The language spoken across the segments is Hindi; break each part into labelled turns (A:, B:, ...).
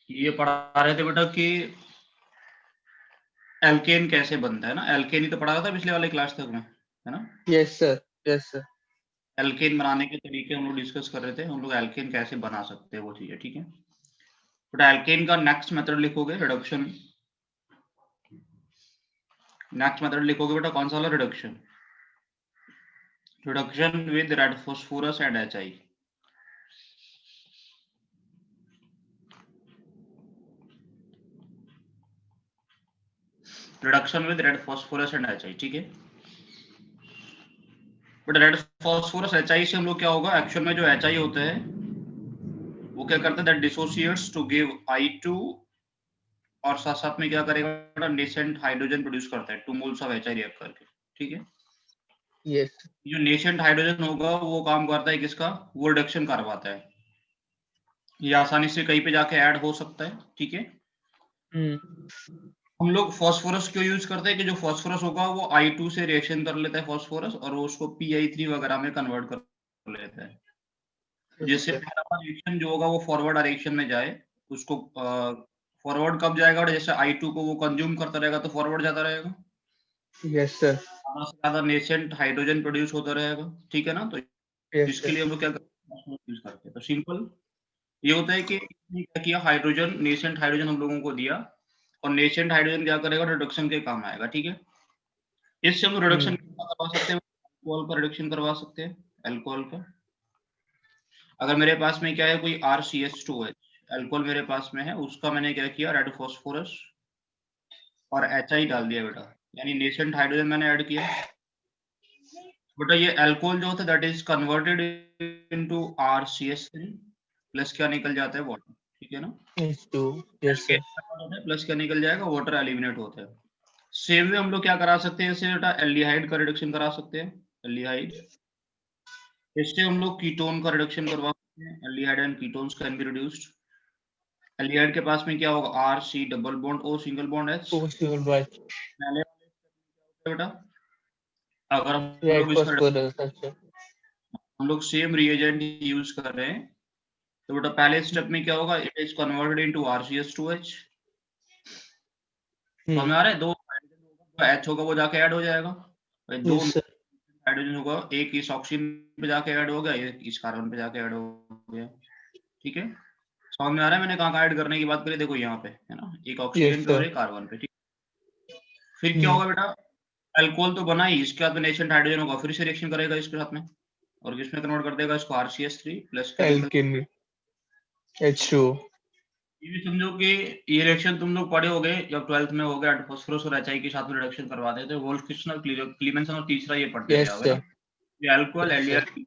A: ये पढ़ा रहे थे बेटा कि एल्केन कैसे बनता है ना, एल्केन ही तो पढ़ा था पिछले वाले क्लास तक में, है ना।
B: Yes sir, yes sir.
A: Alkane बनाने के तरीके हम लोग डिस्कस कर रहे थे, हम लोग एल्केन कैसे बना सकते हैं वो चीजें, ठीक है। बट एल्केन का नेक्स्ट मेथड लिखोगे रिडक्शन, नेक्स्ट मेथड लिखोगे बेटा कौन सा वाला, reduction, reduction with red phosphorus and HI। Reduction with red phosphorus and HI, ठीक है। बट रेड फॉस्फोरस HI से हम लोग क्या होगा, एक्चुअल में जो HI होता है वो क्या करता है, that dissociates to give I2, और साथ साथ में क्या करेगा, नेसेंट हाइड्रोजन प्रोड्यूस करता है 2 मोल्स ऑफ HI रिएक्ट करके, ठीक है।
B: यस।
A: जो नेसेंट हाइड्रोजन होगा वो काम करता है किसका, वो रिडक्शन करवाता है, ये आसानी से कहीं पे जाके ऐड हो सकता है, ठीक है। हम लोग फास्फोरस क्यों यूज करते हैं कि जो फास्फोरस होगा वो I2 से रिएक्शन कर लेता है फास्फोरस, और वो उसको PI3 वगैरह में कन्वर्ट कर लेता है, जिससे पहला वाला रिएक्शन जो होगा वो फॉरवर्ड डायरेक्शन में जाए, उसको फॉरवर्ड कब जाएगा, और जैसे I2 को वो कंज्यूम करता रहेगा तो फॉरवर्ड जाता रहेगा,
B: यस सर।
A: ज्यादा से ज्यादा नेसेंट हाइड्रोजन प्रोड्यूस होता रहेगा, ठीक है ना। तो
B: यस
A: इसके
B: सर।
A: लिए हम लोग क्या यूज करते हैं, तो सिंपल ये होता है कि इसने क्या किया, हाइड्रोजन, नेसेंट हाइड्रोजन हम लोगों को दिया, और नेसेंट हाइड्रोजन क्या करेगा, रिडक्शन के काम आएगा, ठीक है। इससे हम रिडक्शन करवा सकते हैं, अल्कोहल का रिडक्शन करवा सकते हैं, अल्कोहल का। अगर मेरे पास में क्या है, कोई RCH2H अल्कोहल मेरे पास में है, उसका मैंने क्या किया, रेड फॉस्फोरस और HI डाल दिया बेटा, यानी नेसेंट हाइड्रोजन मैंने ऐड किया। बेटा ये अल्कोहल जो होता है that is converted into RCH3 plus क्या निकल जाता है, वाटर, ठीक है ना।
B: H2। Yes sir.
A: प्लस क्या निकल जाएगा, वाटर एलिमिनेट होता है। सेम वे हम लोग क्या करा सकते हैं, जैसे बेटा एल्डिहाइड का रिडक्शन करा सकते हैं, एल्डिहाइड, इससे हम लोग कीटोन का रिडक्शन करवा सकते हैं, aldehyde and ketones can be reduced. Aldehyde के पास में क्या होगा, RC double bond O single bond H।
B: Possible by
A: पहले बेटा अगर हम
B: रेड
A: लोग इसका
B: फॉस्फोरस। अच्छा।
A: हम लोग सेम रिएजेंट यूज कर रहे हैं, तो बेटा पहले स्टेप में क्या होगा, it is converted into RCH2H, तो हमें आ रहा है दो H होगा वो जाके ऐड हो जाएगा, भाई दो
B: यस सर।
A: हाइड्रोजन होगा, एक इस ऑक्सीजन पे जाके ऐड हो गया, एक इस कार्बन पे जाके ऐड हो गया, ठीक है। समझ में आ रहा है, मैंने कहाँ ऐड करने की बात करी, देखो यहाँ पे है ना, एक
B: यस
A: ऑक्सीजन पे और
B: सर।
A: एक कार्बन पे, ठीक। फिर क्या होगा बेटा, अल्कोहल तो बना ही, इसके बाद में नेशेंट हाइड्रोजन होगा, फिर से रिएक्शन करेगा इसके साथ में, और किसमें कन्वर्ट कर देगा इसको, RCH3 प्लस क्या निकल।
B: Alkene H2।
A: ये भी समझो कि ये रिएक्शन तुम लोग पढ़े होगे जब 12th में हो गया, फास्फोरस और HI के साथ में रिडक्शन करवाते थे, वोल्फ्किस्टनर क्लीमेंसन, और तीसरा ये पढ़ते
B: यस
A: जाओगे
B: सर।
A: ना, ये alcohol,
B: yes sir.
A: Aldehyde,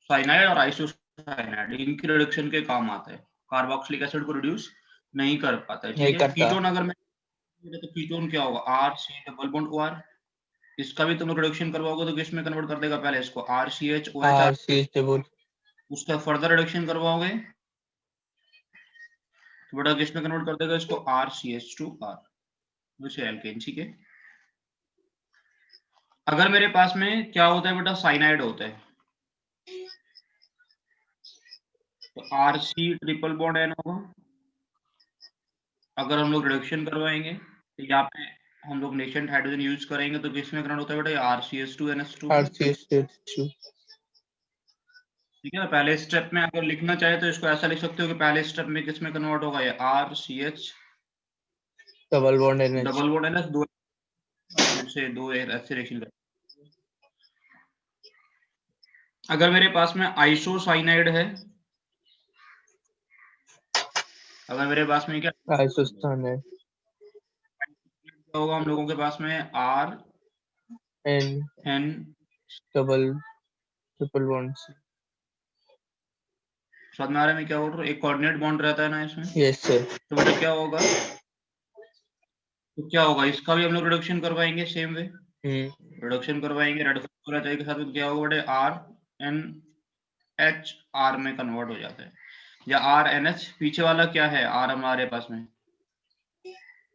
A: cyanide और आइसोसाइनाइड, इनकी रिडक्शन के काम आता है, कार्बोक्सिलिक एसिड को रिड्यूस नहीं कर पाता है,
B: नहीं
A: ठीक है।
B: करता।
A: कीटोन अगर मैं, तो कीटोन क्या होगा, RC डबल बॉन्ड OR, इसका भी तुम लोग रिडक्शन करवाओगे तो किसमें कन्वर्ट कर देगा, पहले इसको RCHOH,
B: RCH डबल।
A: उसका फर्दर रिडक्शन करवाओगे तो बेटा किसमें कन्वर्ट कर देगा इसको, RCH2R, वैसे एल्केन, ठीक है। अगर मेरे पास में क्या होता है बेटा, साइनाइड होता है, तो RC ट्रिपल बॉन्ड N होगा, अगर हम लोग रिडक्शन करवाएंगे तो यहाँ पे हम लोग नेशेंट हाइड्रोजन यूज करेंगे तो किसमें कन्वर्ट होता है बेटा, RCH2NH2 में,
B: RCH2।
A: ठीक है ना। पहले स्टेप में अगर लिखना चाहे तो इसको ऐसा लिख सकते हो कि पहले स्टेप में किसमें कन्वर्ट होगा, ये RCH
B: double bond NH।
A: Double bond NH, दो से दो ऐसे रिएक्शन कर। अगर मेरे पास में आइसोसाइनाइड है, अगर मेरे पास में क्या
B: आइसोस्थान है।
A: होगा, हम लोगों के पास में
B: N
A: RN,
B: double triple bond.
A: समझ में आ रहा है मैं क्या बोल रहा हूँ, एक कोऑर्डिनेट बॉन्ड रहता है ना इसमें,
B: यस सर।
A: तो बेटा क्या होगा, तो क्या होगा, इसका भी हम लोग रिडक्शन करवाएंगे सेम वे, रिडक्शन करवाएंगे, रेड फॉस्फोरस HI के साथ में क्या होगा बेटे, RNH R में कन्वर्ट हो जाता है, या RNH, पीछे वाला क्या है R हमारे पास में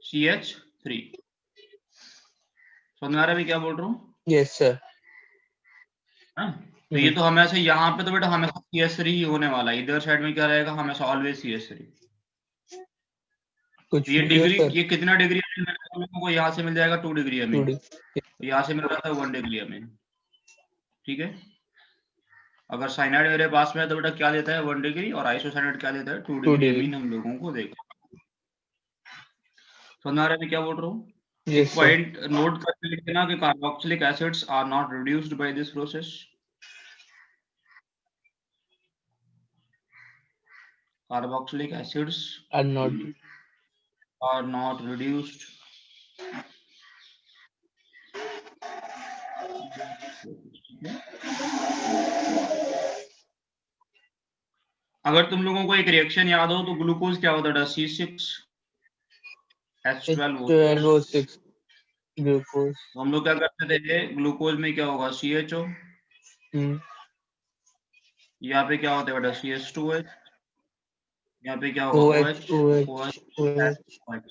A: CH3, समझ में आ रहा है मैं क्या बोल रहा हूँ,
B: यस सर।
A: तो ये तो हमेशा यहाँ पे तो बेटा हमेशा CH3 ही होने वाला है, इधर साइड में क्या रहेगा, हमेशा ऑलवेज CH3,
B: कुछ
A: ये
B: yes,
A: डिग्री
B: sir.
A: ये कितना डिग्री हम लोगों को यहाँ से मिल जाएगा 2 डिग्री हमें,
B: 2D.
A: यहाँ से मिल रहा था 1 डिग्री हमें, ठीक है। अगर साइनाइड मेरे पास में है तो बेटा क्या देता है 1 डिग्री, और आइसोसाइनाइड क्या देता है 2 डिग्री
B: degree.
A: अमीन हम लोगों को देगा। समझ आ रहा है मैं क्या बोल रहा हूँ?
B: Yes, sir.
A: पॉइंट नोट करके लिख देना कि carboxylic acids are not reduced by this process. Carboxylic acids
B: Are not.
A: are not reduced अगर तुम लोगों को एक रिएक्शन याद हो तो ग्लूकोज क्या होता था C6H12O6।
B: H12O6 glucose.
A: तो हम लोग क्या करते थे, ग्लूकोज में क्या होगा CHO, यहाँ पे क्या होता है बेटा CH2H, यहाँ पे क्या होगा OH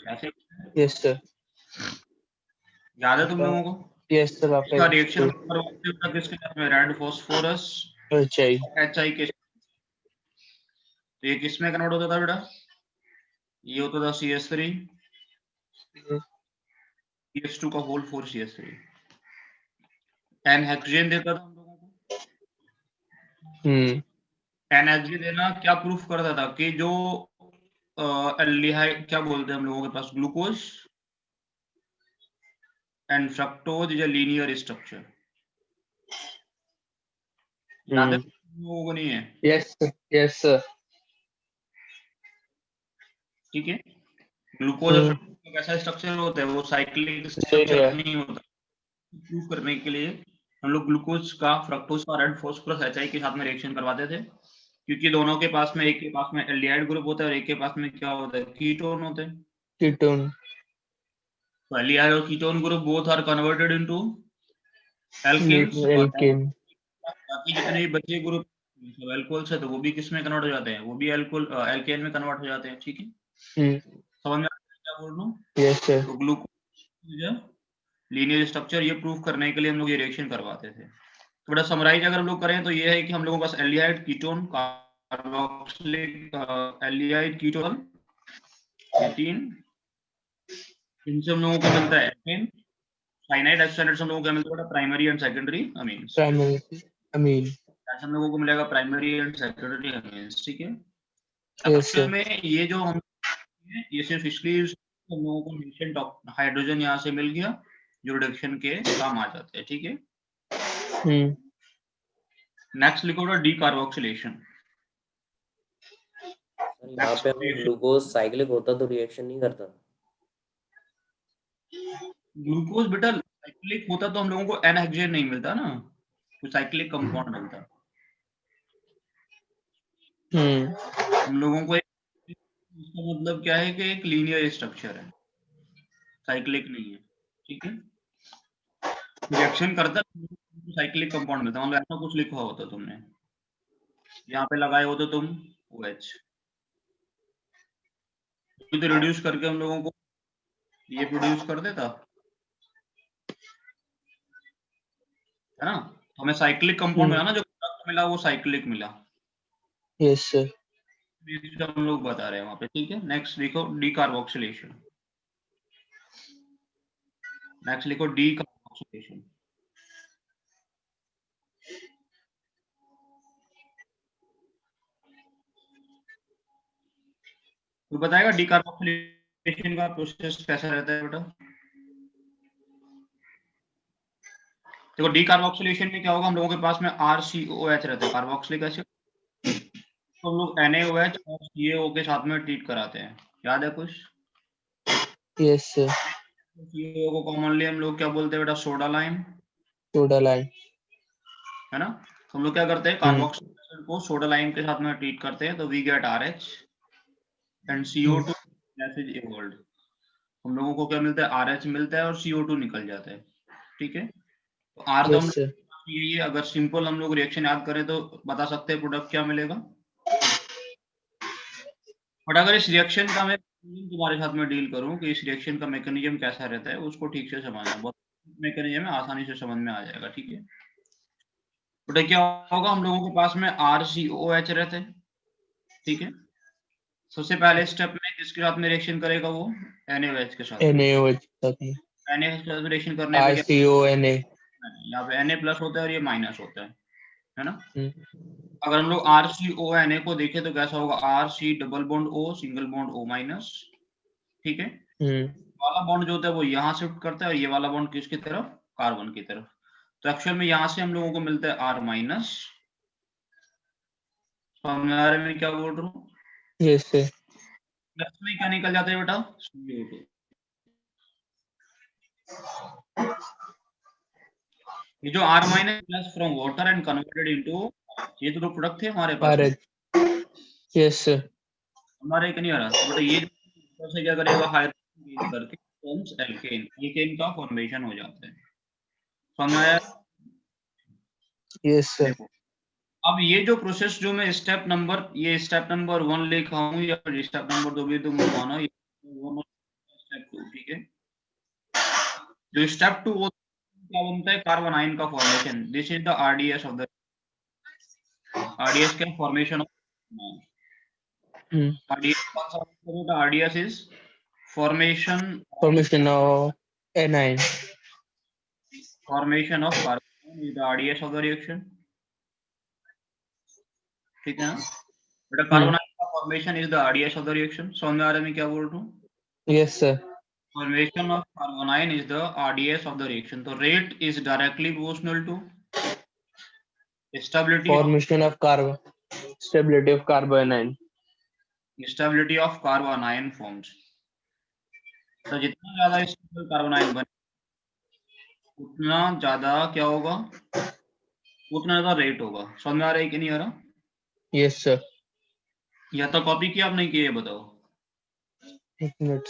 A: ऐसे।
B: Yes, sir.
A: याद है तुम लोगों को?
B: Yes, sir.
A: इसका
B: आपका
A: रिएक्शन करवाते हैं किसके साथ में, रेड फास्फोरस
B: HI.
A: HI के। तो ये किस में कन्वर्ट होता था बेटा, ये होता था CH3 CH2 का होल 4 CH3। एनहेक्सेन देता था हम लोगों को। एनहेक्सेन देना क्या प्रूफ करता था कि जो एल्डिहाइड क्या बोलते हैं हम लोगों के पास, glucose and fructose is a linear structure. याद है लोगों को नहीं है?
B: Yes, sir. Yes, sir.
A: ठीक है, ग्लूकोज और फ्रक्टोज का कैसा स्ट्रक्चर होता है, वो साइक्लिक स्ट्रक्चर
B: Linear.
A: नहीं होता। प्रूफ करने के लिए हम लोग ग्लूकोज का फ्रक्टोज का रेड फास्फोरस HI के साथ में रिएक्शन करवाते थे, क्योंकि दोनों के पास में, एक के पास में एल्डिहाइड ग्रुप होता है और एक के पास में क्या होता है कीटोन होते हैं।
B: Ketone.
A: तो एल्डिहाइड और ketone group both are converted into alkanes, और
B: Alkane.
A: बाकी जितने भी बचे ग्रुप एल्कोहल्स है तो वो भी किस में कन्वर्ट हो जाते हैं, वो भी एल्केन में कन्वर्ट हो जाते हैं। ठीक है, समझ में क्या बोल रहा हूँ?
B: Yes, sir.
A: तो ग्लूकोज लीनियर स्ट्रक्चर ये प्रूफ करने के लिए हम लोग ये रिएक्शन करवाते थे। तो बड़ा समराइज अगर हम लोग करें तो ये है कि हम लोगों के पास aldehyde ketone carboxylic aldehyde ketone ये 3, इनसे हम लोगों को मिलता है एल्केन। साइनाइड एस्टेरेट्स हम लोगों को क्या मिलता है, primary and secondary amines.
B: Primary amine.
A: ऐसे हम लोगों को मिलेगा प्राइमरी एंड सेकेंडरी अमीन्स। ठीक है,
B: Yes, sir.
A: में ये जो हम ये सिर्फ इसलिए हम लोगों को नेशेंट हाइड्रोजन यहाँ से मिल गया जो रिडक्शन के काम आ जाते हैं। ठीक है, नेक्स्ट लिखो डीकार्बोक्सिलेशन।
C: यहाँ पे अगर ग्लूकोज साइक्लिक होता तो रिएक्शन नहीं करता।
A: ग्लूकोज बेटा साइक्लिक होता तो हम लोगों को एनहेक्सेन नहीं मिलता ना, तो साइक्लिक कंपाउंड मिलता। हम लोगों को इसका मतलब क्या है कि एक लीनियर स्ट्रक्चर है, साइक्लिक नहीं है। ठीक है, रिएक्शन करता साइक्लिक कंपाउंड मिलता, मतलब ऐसा कुछ लिखा होता तुमने, यहाँ पे लगाए होते तुम OH, तो रिड्यूस करके हम लोगों को ये प्रोड्यूस कर देता है ना। तो हमें साइक्लिक कंपाउंड मिला ना, जो मिला वो साइक्लिक मिला।
B: Yes, sir.
A: हम लोग बता रहे हैं वहां पे। ठीक है, नेक्स्ट लिखो डीकार्बोक्सिलेशन। नेक्स्ट लिखो डीकार्बोक्सिलेशन। तो बताएगा डीकार्बोक्सिलेशन का प्रोसेस कैसा रहता है बेटा? देखो डीकार्बोक्सिलेशन में क्या होगा, हम लोगों के पास में RCOH रहता है, कार्बोक्सिलिक एसिड, तो हम लोग NaOH और CaO के साथ में ट्रीट कराते हैं। याद है कुछ?
B: Yes, sir.
A: CaO को कॉमनली हम लोग क्या बोलते हैं बेटा, सोडा लाइम,
B: Soda lime.
A: है ना। तो हम लोग क्या करते हैं, कार्बोक्सिलिक एसिड को सोडा लाइम के साथ में ट्रीट करते हैं, तो we get RH and CO2 message evolved. हम लोगों को क्या मिलता है, RH मिलता है और CO2 निकल जाता है। ठीक है, तो R तो हम
B: Yes, sir.
A: ये अगर सिंपल हम लोग रिएक्शन याद करें तो बता सकते हैं प्रोडक्ट क्या मिलेगा। बट अगर इस रिएक्शन का मैं तुम्हारे साथ में डील करूं कि इस रिएक्शन का मैकेनिज्म कैसा रहता है, उसको ठीक से समझना, बहुत मैकेनिज्म है, आसानी से समझ में आ जाएगा। ठीक है, तो क्या होगा, हम लोगों के पास में RCOH रहते हैं। ठीक है, सबसे पहले स्टेप में किसके साथ में रिएक्शन करेगा वो, NaOH के साथ।
B: NaOH साथ में
A: NaOH के साथ रिएक्शन करने पे क्या,
B: RCONA।
A: यहाँ पे Na प्लस होता है और ये माइनस होता है ना।
B: हम्म।
A: अगर हम लोग RCONA को देखें तो कैसा होगा, RC double bond O single bond O minus, ठीक है। वाला बॉन्ड जो होता है वो यहाँ शिफ्ट करता है और ये वाला बॉन्ड किसकी तरफ, कार्बन की तरफ। तो एक्चुअल में यहाँ से हम लोगों को मिलता है R माइनस, फॉर्मूला में क्या बोल रहा हूँ,
B: यस सर।
A: प्लस में क्या निकल जाता है बेटा, CO2। ये जो R minus plus from water and converted into, ये तो प्रोडक्ट थे हमारे पास में।
B: Yes sir.
A: हमारे एक नहीं आ रहा तो बेटा ये से क्या करेगा, हाइड्रोजन करके फॉर्म्स एल्केन, एल्केन का फॉर्मेशन हो जाता है। समझ आया?
B: Yes sir.
A: देखो अब ये जो प्रोसेस जो मैं स्टेप नंबर 1 लिखा हूँ या स्टेप नंबर 2 भी तुम लिखवाना, स्टेप 2, ठीक है। जो स्टेप 2 क्या बनता है, कार्बन आयन का formation. This is the RDS of the, RDS का फॉर्मेशन ऑफ RDS कौन सा होता है, RDS is
B: formation of anion।
A: formation of carbon is the RDS of the reaction, ठीक है ना बेटा। कार्बन आयन का formation is the RDS of the reaction। समझ में आ रहा है मैं क्या बोल रहा हूँ?
B: Yes sir.
A: Formation of carbon ion is the RDS of the reaction। तो rate is directly proportional to stability
B: formation of carbon, stability of carbon ion,
A: stability of carbon ion forms। तो जितना ज्यादा स्टेबल कार्बन आयन बने उतना ज्यादा क्या होगा, उतना ज्यादा रेट होगा। समझ में आ रहा है कि नहीं आ रहा?
B: Yes sir.
A: या तो कॉपी किया आप नहीं किया, बताओ।
B: एक मिनट।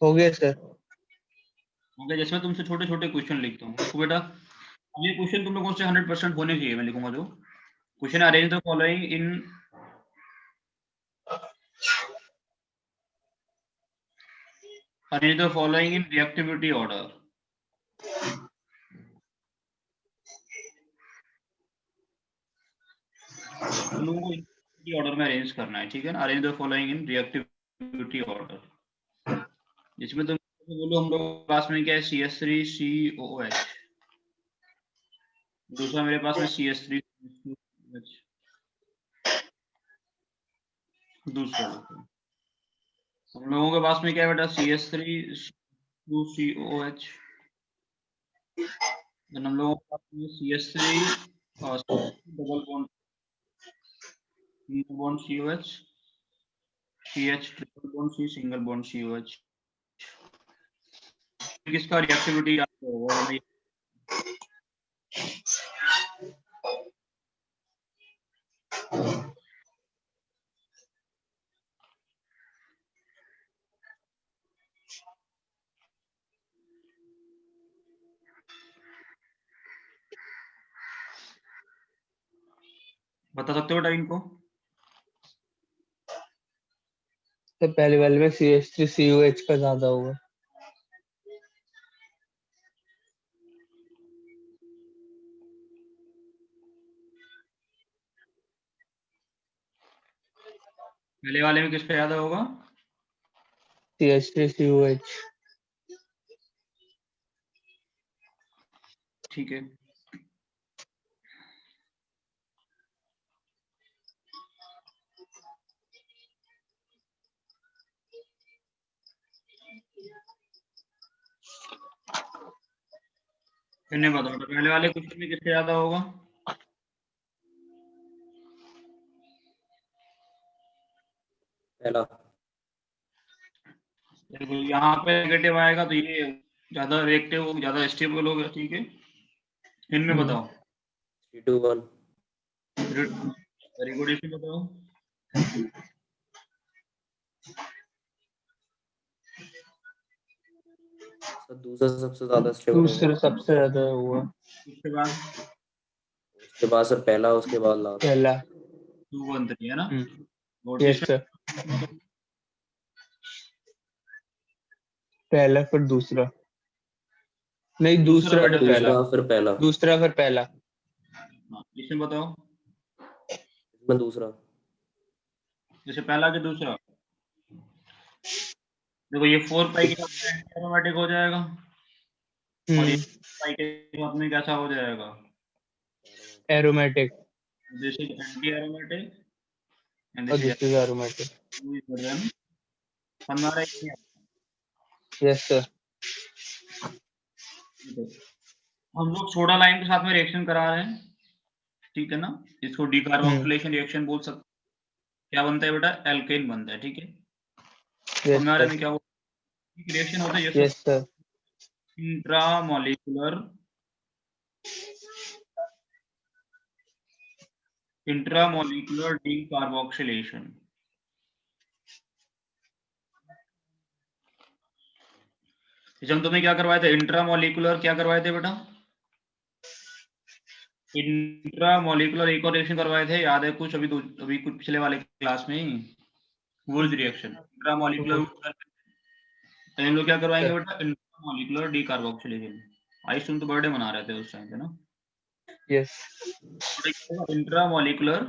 B: हो गया सर।
A: ओके, जैसे मैं तुमसे छोटे छोटे क्वेश्चन लिखता हूँ तो बेटा ये क्वेश्चन तुम लोगों से 100% होने चाहिए। मैं लिखूंगा जो question, arrange the following in reactivity order. तुम लोगों को ऑर्डर में अरेंज करना है, ठीक है ना। Arrange the following in reactivity order, जिसमें तुम बोलो हम लोग पास में क्या है, CH3COOH, दूसरा मेरे पास में CH3, दूसरा हम लोगों के पास में क्या है बेटा, CH3COOH, हम लोगों के पास में CH3 double bond COH, CH triple bond C single bond COH। किसका रिएक्टिविटी होगा, बता सकते हो बेटा इनको?
B: तो पहले वाले में CH3COH का ज्यादा होगा।
A: पहले वाले में किसका ज्यादा होगा?
B: CH3COH।
A: ठीक है, इन्हें बताओ तो पहले वाले क्वेश्चन में किसका ज्यादा होगा?
C: पहला।
A: देखो यहाँ पे नेगेटिव आएगा तो ये ज्यादा रिएक्टिव होगा, ज्यादा स्टेबल होगा, ठीक है। इनमें बताओ।
C: 3 to 1।
A: वेरी गुड, इसमें बताओ।
C: सर दूसरा सबसे ज्यादा स्टेबल
B: दूसरा
C: होगा।
B: सबसे ज्यादा हुआ।
C: उसके बाद सर पहला, उसके बाद लास्ट।
B: पहला।
A: 2 1 3 है ना। और
B: यस सर। पहला फिर दूसरा, नहीं
A: दूसरा
B: दूसरा
A: बेटा
B: फिर पहला,
C: दूसरा फिर पहला,
B: दूसरा फिर पहला।
A: हाँ, इसमें बताओ,
C: इसमें दूसरा।
A: जैसे पहला के दूसरा, देखो ये 4 पाई के साथ एंटी एरोमेटिक हो जाएगा और ये पाई के साथ में कैसा हो जाएगा,
B: aromatic,
A: this is anti aromatic and
B: और
A: this
B: this is aromatic.
A: Is समझ रहा है कि नहीं?
B: Yes sir.
A: हम लोग सोडा लाइम के साथ में रिएक्शन करा रहे हैं, ठीक है ना, इसको डीकार्बोक्सिलेशन रिएक्शन बोल सकते हैं। क्या बनता है बेटा, एल्केन बनता है, ठीक है।
B: यस
A: हमारे
B: सर।
A: में क्या रिएक्शन होता है, जैसे
B: यस सर।
A: Intramolecular decarboxylation. जैसे हम तुम्हें क्या करवाए थे, इंट्रामोलिकुलर क्या करवाए थे बेटा, इंट्रामोलिकुलर एक और रिएक्शन करवाए थे, याद है कुछ, अभी कुछ पिछले वाले क्लास में ही, वुल्ज रिएक्शन। इंट्रामोलिकुलर तो हम लोग क्या करवाएंगे बेटा, इंट्रामोलिकुलर डीकार्बोक्सिलेशन। आयुष तुम तो बर्थडे मना रहे थे उस टाइम पे ना।
B: Yes.
A: Intramolecular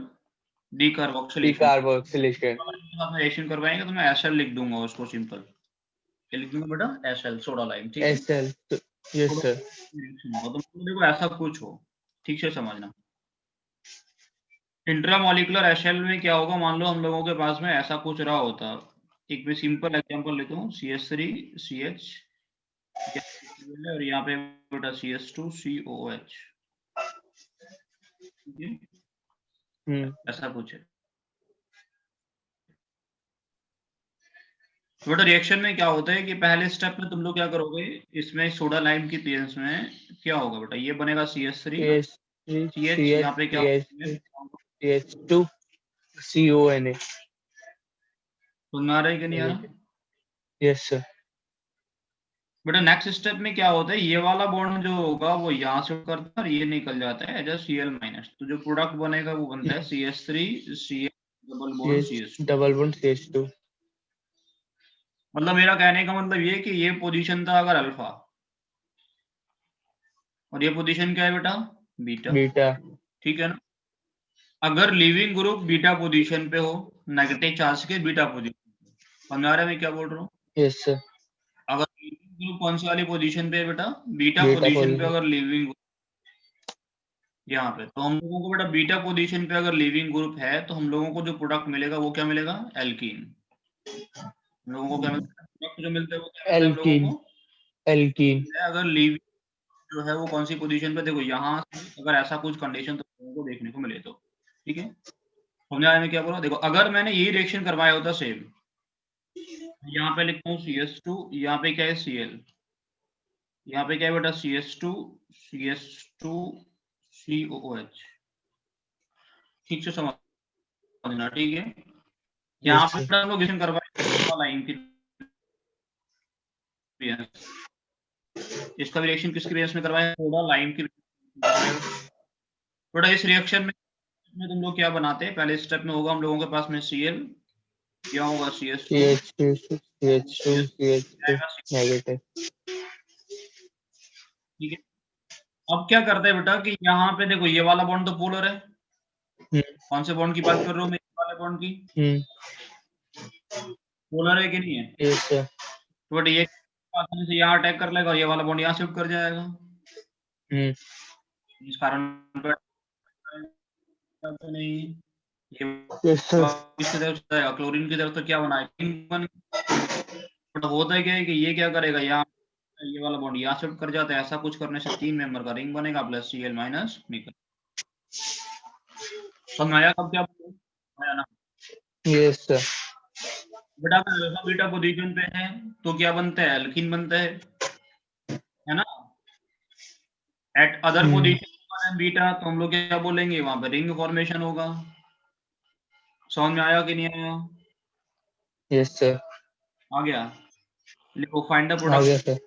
A: decarboxylation
B: decarboxylation.
A: Reaction करवाएंगे तो मैं एसएल लिख दूंगा उसको, सिंपल क्या लिख दूंगा बेटा, एसएल, सोडा लाइम, ठीक है।
B: एसएल। Yes sir.
A: रिएक्शन होगा तो देखो ऐसा कुछ हो, ठीक से समझना। इंट्रामोलिकुलर एसएल में क्या होगा, मान लो हम लोगों के पास में ऐसा कुछ रहा होता, एक मैं सिंपल एग्जांपल लेता हूँ, CH3 CH और यहाँ पे बेटा CH2 COH, ऐसा कुछ है। बेटा रिएक्शन में क्या होता है कि पहले स्टेप में तुम लोग क्या करोगे, इसमें सोडा लाइम की प्रेजेंस में क्या होगा बेटा, ये बनेगा CH3 CH, यहाँ पे क्या
B: CH2 CONA।
A: सुन आ रहा है कि नहीं आ रहा
B: यस सर।
A: बेटा। नेक्स्ट स्टेप में क्या होता है, ये वाला बॉन्ड जो होगा वो यहाँ से करता है और ये निकल जाता है एज Cl माइनस, तो जो प्रोडक्ट बनेगा वो बनता है CH3 CH double bond CH2।
B: Double bond CH2।
A: मतलब मेरा कहने का मतलब ये कि ये पोजीशन था अगर अल्फा, और ये पोजीशन क्या है बेटा, बीटा,
B: बीटा।
A: ठीक है ना। अगर लिविंग ग्रुप बीटा पोजीशन पे हो, नेगेटिव चार्ज के बीटा पोजीशन, पंद्रह में क्या बोल रहा हूँ,
B: यस सर।
A: अगर लिविंग ग्रुप कौन सी वाली पोजीशन पे है बेटा, बीटा
B: बीटा
A: पोजीशन पे
B: पोजीशन।
A: अगर लिविंग यहाँ पे, तो हम लोगों को बेटा बीटा पोजीशन पे अगर लिविंग ग्रुप है तो हम लोगों को जो प्रोडक्ट मिलेगा वो क्या मिलेगा, एल्कीन। हम लोगों को क्या मिलता है, प्रोडक्ट जो मिलता है वो क्या मिलता है हम लोगों
B: एल्कीन।
A: को,
B: एल्कीन।
A: अगर लिविंग जो है वो कौन सी पोजीशन पे, देखो यहाँ से अगर ऐसा कुछ कंडीशन तो लोगों को देखने को मिले तो, ठीक है। समझ आया मैं क्या बोला, देखो अगर मैंने यही रिएक्शन करवाया होता सेम, यहाँ पे लिखता हूँ CH2, यहाँ पे क्या है Cl, यहाँ पे क्या है बेटा CH2 COOH, ठीक से समझना, ठीक है। यहाँ
B: यस
A: पे
B: सर।
A: हम लोग रिएक्शन करवाए लाइन की, इसका भी रिएक्शन किसकी बेस में करवाया, थोड़ा लाइन की थोड़ा। इस रिएक्शन में तुम लोग क्या बनाते हैं, पहले स्टेप में होगा हम लोगों के पास में Cl, क्या होगा CH2
B: CH2 नेगेटिव।
A: ठीक है। अब क्या करते हैं बेटा कि यहाँ पे देखो ये वाला बॉन्ड तो पोलर है, कौन से बॉन्ड की बात कर रहे हो मैं, ये वाले बॉन्ड की, पोलर है कि नहीं है,
B: यस सर।
A: बट ये आसानी से यहाँ अटैक कर लेगा और ये वाला बॉन्ड यहाँ शिफ्ट कर जाएगा, इस कारण पे नहीं, ये
B: यस सर।
A: इसकी तरफ से जाएगा, क्लोरीन की तरफ तो क्या बना है, बट होता है क्या है कि ये क्या करेगा, यहाँ ये वाला बॉन्ड यहाँ शिफ्ट कर जाता है, ऐसा कुछ करने से 3 मेंबर का रिंग बनेगा प्लस Cl माइनस निकल। समझ आया कब क्या आया ना,
B: यस सर।
A: बेटा अगर अल्फा बीटा पोजीशन पे है तो क्या बनता है, एल्कीन बनता है ना। एट अदर पोजीशन बीटा तो हम लोग क्या बोलेंगे, वहां पे रिंग फॉर्मेशन होगा। समझ में आया कि नहीं आया,
B: यस सर।
A: आ गया। लिखो फाइंड द
B: आ
A: प्रोडक्ट,
B: गया sir.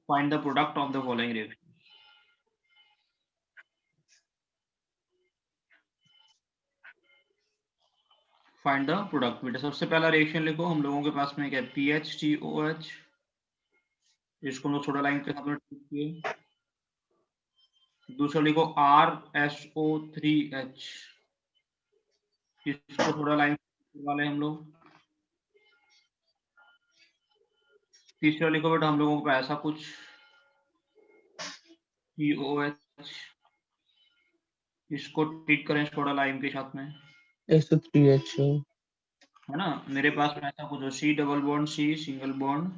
A: Find the product of the following reaction. Find the product. बेटा सबसे पहला रिएक्शन लिखो, हम लोगों के पास में क्या है, PHCOH, इसको हम लोग सोडा लाइम के साथ में ट्रीट किए। दूसरा लिखो RSO3H, इसको सोडा लाइम वाले हम लोग। तीसरा लिखो बेटा हम लोगों को ऐसा कुछ COH, इसको ट्रीट करें सोडा लाइम के साथ में,
B: SO3H
A: है ना। मेरे पास में ऐसा कुछ हो, C double bond C single bond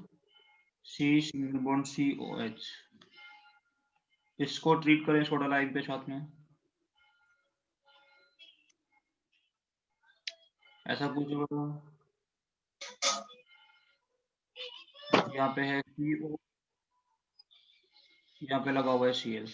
A: C single bond COH, इसको ट्रीट करें सोडा लाइम के साथ में। ऐसा कुछ होगा, यहाँ पे है CO, यहाँ पे लगा हुआ है Cl।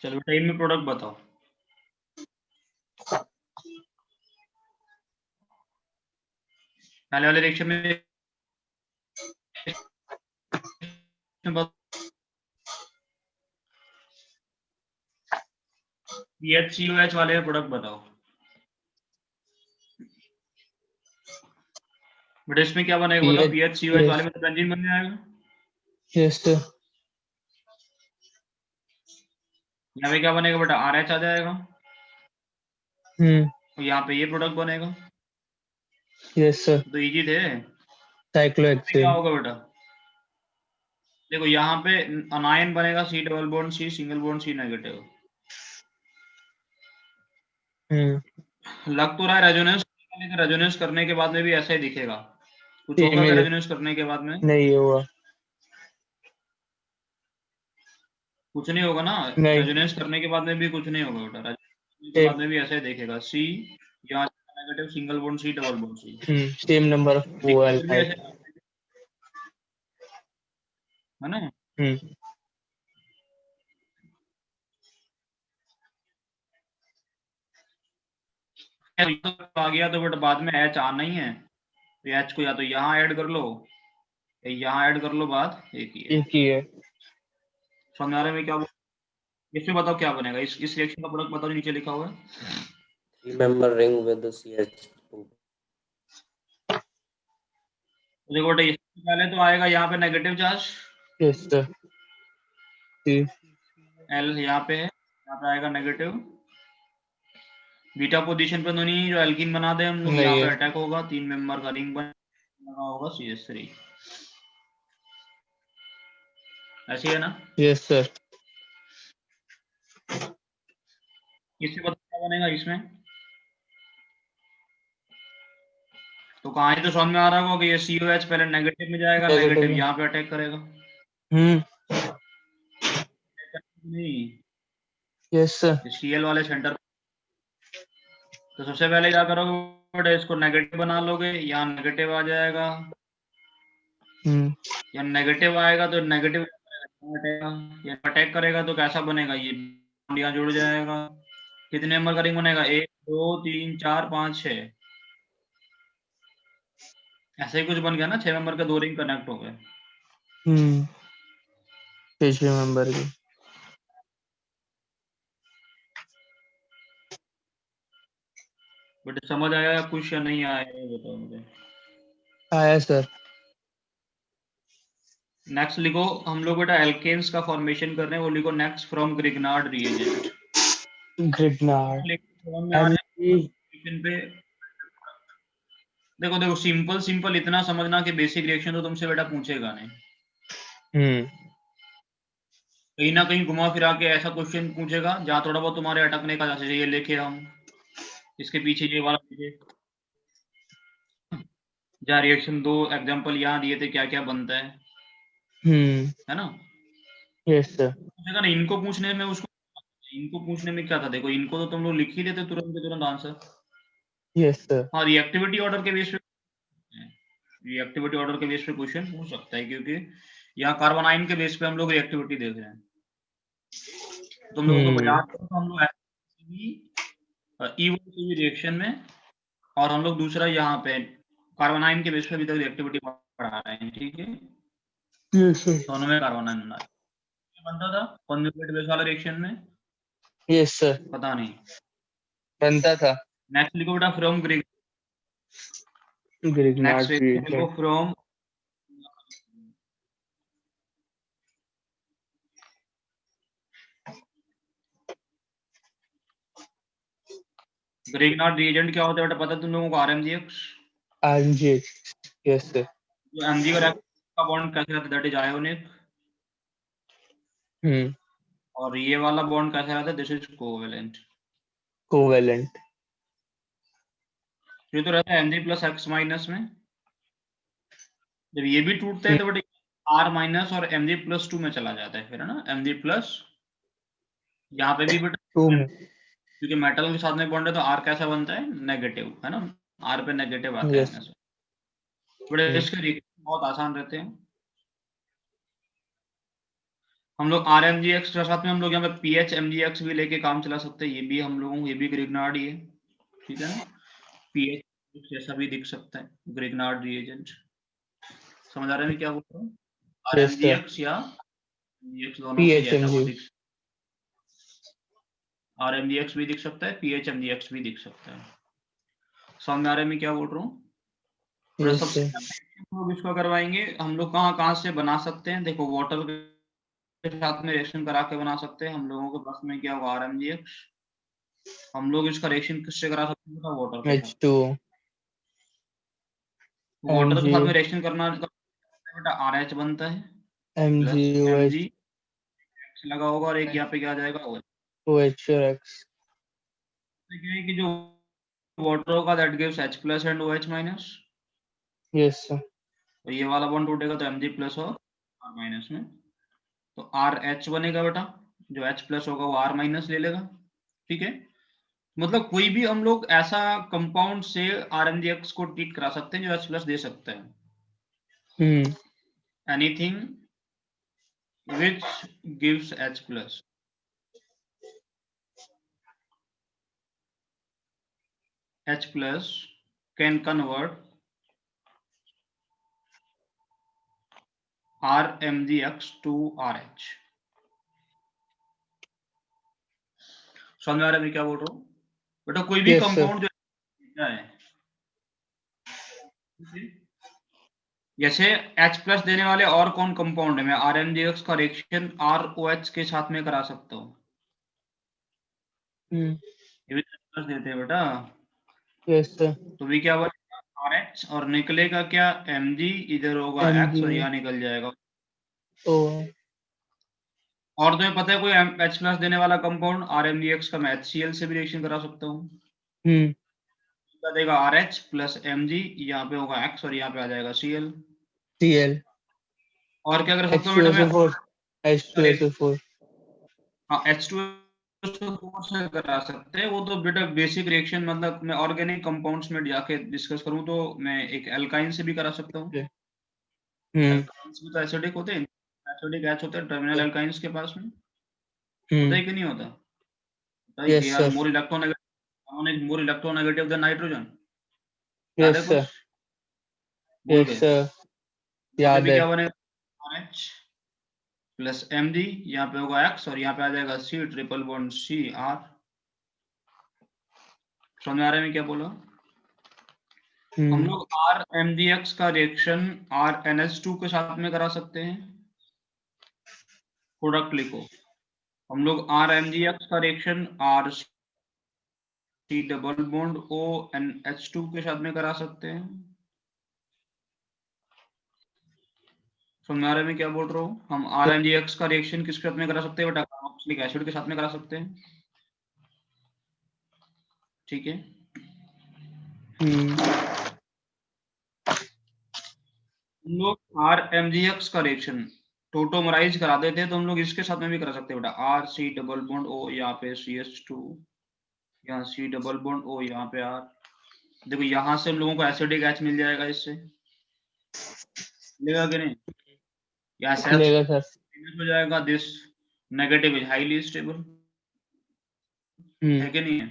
A: चलो बेटा इनमें प्रोडक्ट बताओ। पहले वाले रिएक्शन में PHCOH वाले प्रोडक्ट बताओ। बेटा इसमें क्या बनेगा बताओ, PHCOH वाले में तो बेंजीन बन जाएगा।
B: Yes sir.
A: यहाँ पे क्या बनेगा बेटा, RH आ जाएगा। तो यहाँ पे ये प्रोडक्ट बनेगा।
B: Yes sir.
A: तो इजी थे। क्या
B: साइक्लोहेक्सेन।
A: होगा बेटा, देखो यहाँ पे अनायन बनेगा C double bond C single bond C negative. लग तो रहा है रेजोनेंस, लेकिन रेजोनेंस करने के बाद में भी ऐसा ही दिखेगा। कुछ होगा क्या रेजोनेंस करने के बाद में?
B: नहीं होगा,
A: कुछ नहीं होगा ना।
B: नहीं।
A: रेजोनेंस करने के बाद में भी कुछ नहीं होगा बेटा, रेजोनेंस के बाद में भी ऐसा ही देखेगा। C यहाँ negative single bond C double bond C,
B: same number of
A: भी
B: है
A: ऐसे, है ना। आ गया तो बेटा बाद में H आना ही है, तो H को या तो यहाँ ऐड कर लो या यहाँ ऐड कर लो, बात एक ही है। समझ में क्या, इसमें बताओ क्या बनेगा, इस रिएक्शन का प्रोडक्ट बताओ, नीचे लिखा हुआ है।
C: 3-member ring with the CH2।
A: देखो बेटा इससे पहले तो आएगा यहाँ पे negative charge,
B: yes sir.
A: L यहाँ पे है, यहाँ पे आएगा नेगेटिव। बीटा पोजीशन पे तो नहीं, जो एल्कीन बना दे हम लोग, यहाँ पे अटैक होगा, 3 मेंबर का रिंग बना होगा CH3, ऐसी है ना।
B: Yes sir.
A: इससे पता क्या बनेगा इसमें, तो कहाँ है, तो समझ में आ रहा होगा कि ये COH पहले नेगेटिव में जाएगा, नेगेटिव यहाँ पे अटैक करेगा। नहीं,
B: यस सर।
A: Cl वाले सेंटर, तो सबसे पहले क्या करोगे, इसको नेगेटिव बना लोगे, यहाँ नेगेटिव आ जाएगा, या नेगेटिव आएगा तो नेगेटिव अटैक करेगा, तो कैसा बनेगा, ये यहाँ जुड़ जाएगा। कितने नंबर का रिंग बनेगा, 1 2 3 4 5 6, ऐसे ही कुछ बन गया ना, 6 नंबर के 2 रिंग कनेक्ट हो गए।
B: 6 नंबर की।
A: बट समझ आया कुछ या नहीं आया, ये बताओ मुझे।
B: आया सर।
A: नेक्स्ट लिखो, हम लोग बेटा एल्केन्स का फॉर्मेशन कर रहे हैं, वो लिखो नेक्स्ट फ्रॉम ग्रिग्नार्ड रिएजेंट। पे देखो देखो सिंपल इतना समझना कि बेसिक रिएक्शन तो तुमसे बेटा पूछेगा नहीं, कहीं ना कहीं घुमा फिरा के ऐसा क्वेश्चन पूछेगा जहां थोड़ा बहुत तुम्हारे अटकने का, जैसे ये लेके हम इसके पीछे ये वाला लीजिए, जहाँ रिएक्शन 2 एग्जांपल यहाँ दिए थे, क्या क्या बनता है ना।
B: Yes sir.
A: पूछेगा ना, इनको पूछने में उसको, इनको पूछने में क्या था, देखो इनको तो तुम लोग लिख ही देते तुरंत के तुरंत आंसर।
B: Yes sir.
A: हाँ, रिएक्टिविटी ऑर्डर के बेस पे रिएक्टिविटी ऑर्डर के बेस पे क्वेश्चन पूछ सकता है, क्योंकि यहाँ कार्बन आयन के बेस पे हम लोग रिएक्टिविटी देख रहे हैं। तो हम लोगों को बजाज तो हम लोग E1 रिएक्शन में, और हम लोग दूसरा यहाँ पे कार्बन आयन के बेस पे अभी तक रिएक्टिविटी पढ़ा रहे हैं, ठीक है। दोनों में कार्बन आयन बना बनता था कॉन्जुगेट बेस वाला रिएक्शन में।
B: यस सर,
A: पता नहीं,
B: बनता था।
A: नेक्स्ट लिखो बेटा फ्रॉम नेक्स्ट
B: ग्रिग्नार्ड
A: लिखो
B: रिएक्शन।
A: फ्रॉम ग्रिग्नार्ड रिएजेंट क्या होता है बेटा, पता है तुम लोगों को? RMGX।
B: RMGX, yes sir.
A: जो MG और X का बॉन्ड कैसे रहता है, दैट इज आयोनिक। और ये वाला बॉन्ड कैसा रहता है, दिस इज कोवेलेंट।
B: कोवेलेंट।
A: ये तो रहता है Mg+X- में। जब ये भी टूटता है तो बेटा R- और Mg+2 में चला जाता है फिर, है ना। Mg+, यहाँ पे भी बेटा
B: 2 में।
A: क्योंकि मेटल के साथ में बॉन्ड है तो R कैसा बनता है, नेगेटिव, है ना। R पे नेगेटिव आता है
B: यस।
A: हमेशा। बड़े इसके रिएक्शन बहुत आसान रहते हैं। हम लोग RMGX के साथ में हम लोग यहाँ पे PHMGX भी लेके काम चला सकते हैं। ये भी हम लोगों को, ये भी ग्रिग्नार्ड ही है, ठीक है ना। PH जैसा भी दिख सकता है, ग्रिग्नार्ड रिएजेंट। समझ आ रहा है मैं क्या बोल रहा हूँ?
B: Yes sir.
A: RMGX या MGX दोनों में जैसा वो दिख, RMGX भी दिख सकता है, PHMGX भी दिख सकता है। समझ में आ रहा है मैं क्या बोल रहा हूँ?
B: यस
A: सबसे
B: सर।
A: पहले हम लोग इसको करवाएंगे, हम लोग कहाँ से बना सकते हैं। देखो वाटर के साथ में रिएक्शन करा के बना सकते हैं। हम लोगों के पास में क्या होगा, RMGX। हम लोग इसका रिएक्शन किससे करा सकते हैं, वाटर के साथ।
B: H2O,
A: वाटर के साथ में
B: MgO,
A: रिएक्शन करना बेटा RH बनता है प्लस
B: MgOH,
A: Mg लगा होगा, और एक यहाँ पे क्या आ जाएगा, OH।
B: OH और X।
A: क्या है कि जो वाटर होगा that gives H+ and OH-।
B: Yes sir.
A: तो ये वाला बॉन्ड टूटेगा तो Mg+ और R- में, तो RH बनेगा बेटा। जो H+ होगा वो R- ले लेगा, ठीक है। मतलब कोई भी हम लोग ऐसा कंपाउंड से RMGX को ट्रीट करा सकते हैं जो H+ दे सकते हैं। Anything which gives H+, H+ can convert RMGX to RH। समझ में आ रहा है मैं क्या बोल रहा हूँ बेटा? कोई भी
B: यस सर।
A: कंपाउंड जो है, जैसे H+ देने वाले और कौन कंपाउंड है, मैं RMGX का रिएक्शन ROH के साथ में करा सकता हूँ। ये भी H+ देते हैं बेटा।
B: Yes sir.
A: तो भी क्या बनेगा, RH, और निकलेगा क्या, Mg। इधर होगा X और यहाँ निकल जाएगा
B: ओ।
A: और तुम्हें पता है कोई H+ देने वाला कंपाउंड RMGX का, मैं HCl से भी रिएक्शन करा सकता हूँ। देगा RH प्लस Mg, यहाँ पे होगा X और यहाँ पे आ जाएगा Cl। और क्या कर सकता हूँ बेटा मैं,
B: H2SO4।
A: हाँ H2SO4 से करा सकते हैं। वो तो बेटा बेसिक रिएक्शन, मतलब मैं ऑर्गेनिक कंपाउंड्स में जाके डिस्कस करूँ तो मैं एक एल्काइन से भी करा सकता हूँ। एल्काइंस भी तो एसिडिक होते हैं, एसिडिक H होते हैं टर्मिनल एल्काइंस के पास में, होता है कि नहीं होता?
B: Yes
A: They are
B: sir.
A: more electronegative than nitrogen। याद है
B: यस
A: कुछ?
B: सर।
A: भूल
B: यस
A: गए?
B: सर,
A: यहाँ पे
B: याद
A: भी
B: है।
A: क्या बनेगा, RH प्लस Mg, यहाँ पे होगा X और यहाँ पे आ जाएगा C ट्रिपल बॉन्ड CR। समझ में आ रहा है मैं क्या बोला? हम लोग RMGX का रिएक्शन RNH2 के साथ में करा सकते हैं। प्रोडक्ट लिखो, हम लोग RMGX का reaction RC double bond ONH2 के साथ में करा सकते हैं। समझ में आ रहा है मैं क्या बोल रहा हूँ? हम RMGX का रिएक्शन किसके साथ में करा सकते हैं बेटा, कार्बोक्सिलिक एसिड के साथ में करा सकते हैं, ठीक है। हम लोग RMGX का रिएक्शन टोटोमराइज करा देते हैं तो हम लोग इसके साथ में भी करा सकते हैं बेटा, RC डबल बॉन्ड O, यहाँ पे CH2, यहाँ C डबल बॉन्ड O, यहाँ पे R। देखो यहाँ से हम लोगों को एसिडिक H मिल जाएगा इससे, मिलेगा कि नहीं? या सेल्फ
B: मिलेगा सर।
A: हो जाएगा, this negative is highly stable, है कि नहीं है?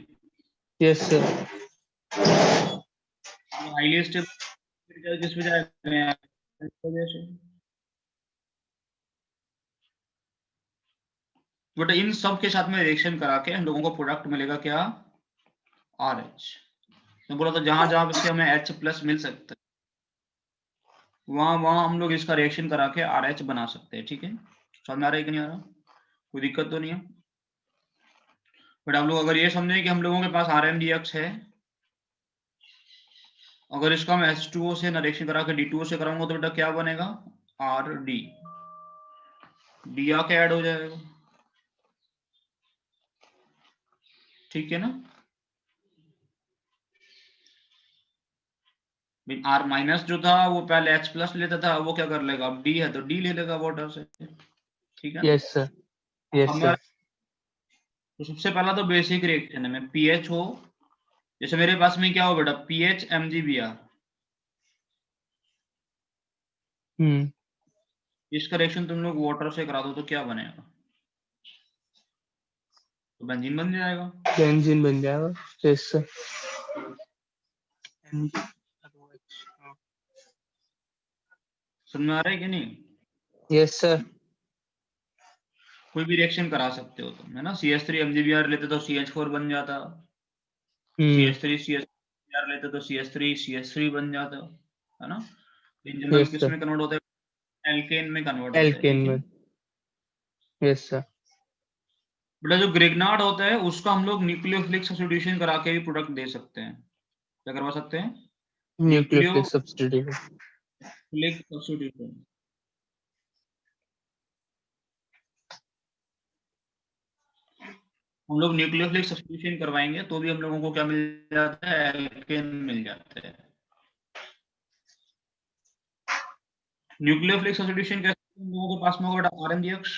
B: Yes sir.
A: हाईली स्टेबल किस वजह से? बट इन सब के साथ में रिएक्शन करा के हम लोगों को प्रोडक्ट मिलेगा क्या? RH। मैं बोला था जहां जहां से हमें H+ मिल सकता है वहां वहां हम लोग इसका रिएक्शन करा के RH बना सकते हैं। ठीक है, समझ में आ रहा है कि नहीं आ रहा? कोई दिक्कत तो नहीं है? बट हम लोग अगर ये समझे कि हम लोगों के पास RMDX है, अगर इसका मैं H2O से रिएक्शन करा के D2O से कराऊंगा तो बेटा क्या बनेगा? RD। D आके ऐड हो जाएगा, ठीक है ना? R- जो था वो पहले H+ लेता था, वो क्या कर लेगा? अब D है तो D ले लेगा वाटर से, ठीक है ना?
B: Yes sir. यस
A: हमारा
B: सर।
A: तो सबसे पहला तो बेसिक रिएक्शन है में पीएच हो, जैसे मेरे पास में क्या हो बेटा, पीएच MgBr, इसका रिएक्शन तुम लोग वाटर से करा दो तो क्या बनेगा? तो बेंजीन बन जाएगा।
B: बेंजीन बन जाएगा। Yes sir.
A: समझ में आ रहा है कि नहीं?
B: Yes sir.
A: कोई भी रिएक्शन करा सकते हो तुम, है ना? CH3 MgBr लेते तो CH4 बन जाता, CH3 CH4 लेते तो CH3 बन जाता, है ना? इन जनरल
B: यस
A: किस
B: सर।
A: में कन्वर्ट होता है? एल्केन में कन्वर्ट होता है,
B: एल्केन
A: ठीक है?
B: में। Yes sir.
A: बेटा जो ग्रिग्नार्ड होता है उसका हम लोग न्यूक्लियोफिलिक सब्स्टिट्यूशन करा के भी प्रोडक्ट दे सकते हैं। क्या करवा सकते हैं?
B: Nucleophilic substitution.
A: Nucleophilic substitution. हम लोग न्यूक्लियोफिलिक सब्स्टिट्यूशन करवाएंगे तो भी हम लोगों को क्या मिल जाता है? एल्केन मिल जाता है। न्यूक्लियोफिलिक सब्स्टिट्यूशन कैसे हम लोगों के पास में होगा? RMDX,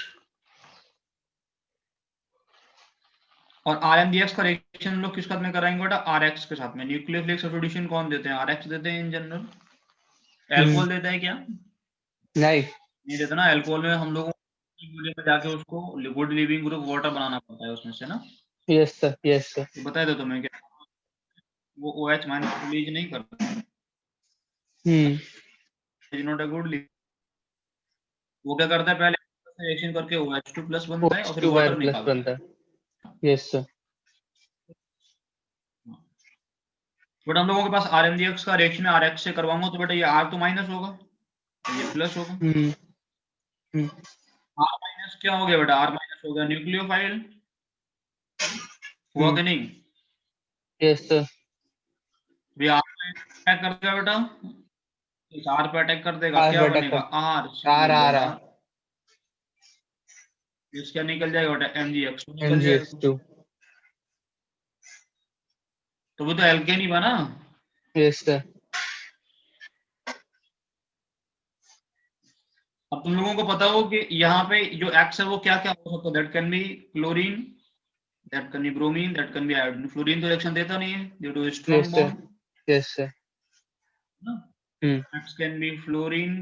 A: और RMDX का रिएक्शन हम लोग किस साथ में कराएंगे बेटा? RX के साथ में। न्यूक्लियोफिलिक सब्स्टिट्यूशन कौन देते हैं? RX देते हैं इन जनरल। एल्कोहल देता है क्या?
B: नहीं।
A: नहीं देता ना। एल्कोहल में हम लोगों को जाके उसको गुड लिविंग ग्रुप वाटर बनाना पड़ता है उसमें से ना।
B: Yes sir. Yes sir.
A: तो बता दो तुम्हें क्या वो OH- रिलीज नहीं करता, is not a good living. वो क्या करता है? पहले रिएक्शन करके OH2+ बनता है और फिर
B: OH2
A: वाटर
B: प्लस
A: निकालता
B: बनता
A: है।
B: है। Yes sir.
A: बट हम लोगों के पास RMDX का रिएक्शन है, RX से करवाऊंगा तो बेटा ये R तो माइनस होगा, ये प्लस होगा। R- क्या हो गया बेटा? R- हो गया न्यूक्लियोफाइल, हुआ कि नहीं?
B: Yes sir.
A: भी R पे अटैक कर देगा बेटा, इस R पे अटैक कर देगा,
B: आर
A: क्या
B: बटा
A: बनेगा?
B: का
A: R
B: आर
A: सिंगल
B: आ
A: बॉन्ड,
B: रहा।
A: हाँ। इसका निकल जाएगा बेटा MgX निकल जाएगा,
B: MgX2।
A: तो वो तो एल्केन ही बना।
B: Yes sir.
A: अब तुम लोगों को पता हो कि यहाँ पे जो X है वो क्या क्या हो सकता है? That can be chlorine, that can be bromine, that can be iodine. Fluorine तो रिएक्शन देता नहीं है due to strong
B: yes sir.
A: Bond,
B: yes sir.
A: ना। X can be fluorine,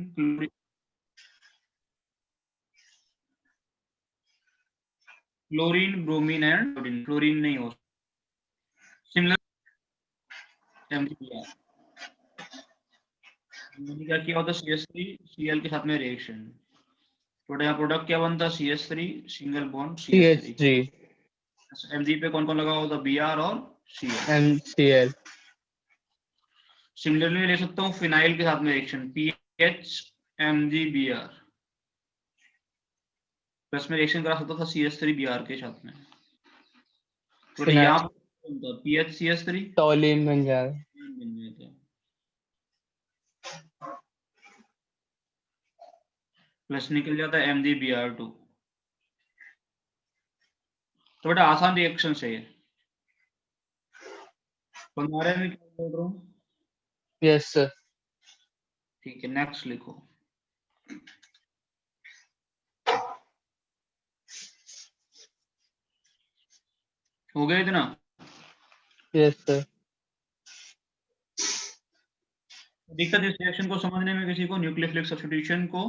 A: chlorine, bromine and iodine. Fluorine नहीं हो। सिमिलर MgBr, मैंने क्या किया होता? CH3 Cl के साथ में रिएक्शन, तो यहाँ प्रोडक्ट क्या बनता? CH3 single bond CH3।
B: CH3
A: Mg पे कौन कौन लगा होता? Br और Cl।
B: MCl।
A: सिमिलरली ले सकता हूँ फिनाइल के साथ में रिएक्शन, PH MgBr, प्लस में रिएक्शन करा सकता था CH3Br के साथ में, तो यहाँ पर PHCH3
B: टॉलिन बन जाएगा।
A: बन जाता है, प्लस निकल जाता है MgBr2। तो बेटा आसान रिएक्शन है ये। तुम्हारे में क्या बोल रहा हूँ?
B: Yes sir.
A: ठीक है, नेक्स्ट लिखो। हो गया इतना?
B: Yes sir.
A: दिक्कत इस रिएक्शन को समझने में किसी को, न्यूक्लियोफिलिक सब्स्टिट्यूशन को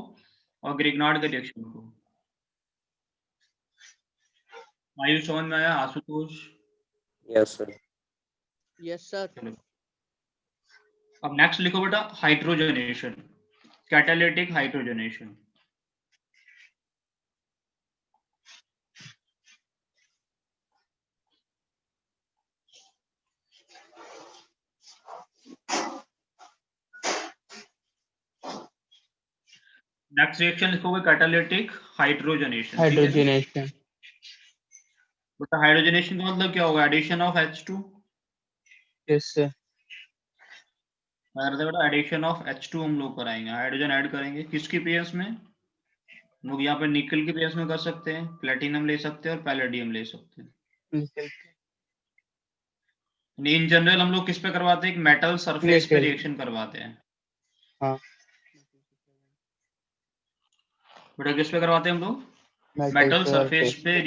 A: और ग्रिग्नार्ड के रिएक्शन को? आयुष समझ में आया? Ashutosh?
C: Yes sir.
D: Yes sir.
A: चलो अब नेक्स्ट लिखो बेटा, hydrogenation, catalytic hydrogenation. Next reaction लिखोगे कैटालिटिक हाइड्रोजनेशन।
B: हाइड्रोजनेशन।
A: बेटा हाइड्रोजनेशन का मतलब क्या होगा? Addition of H2।
B: Yes sir.
A: बेटा एडिशन ऑफ H2 हम लोग कराएंगे, हाइड्रोजन ऐड करेंगे किसकी प्रेजेंस में? हम लोग यहाँ पे निकल की प्रेजेंस में कर सकते हैं, प्लेटिनम ले सकते हैं और पैलेडियम ले सकते हैं। इन जनरल हम लोग किस पे करवाते हैं? एक मेटल सरफेस पे रिएक्शन करवाते हैं।
B: हाँ।
A: बेटा किस पे करवाते हैं हम लोग? मेटल सरफेस पे।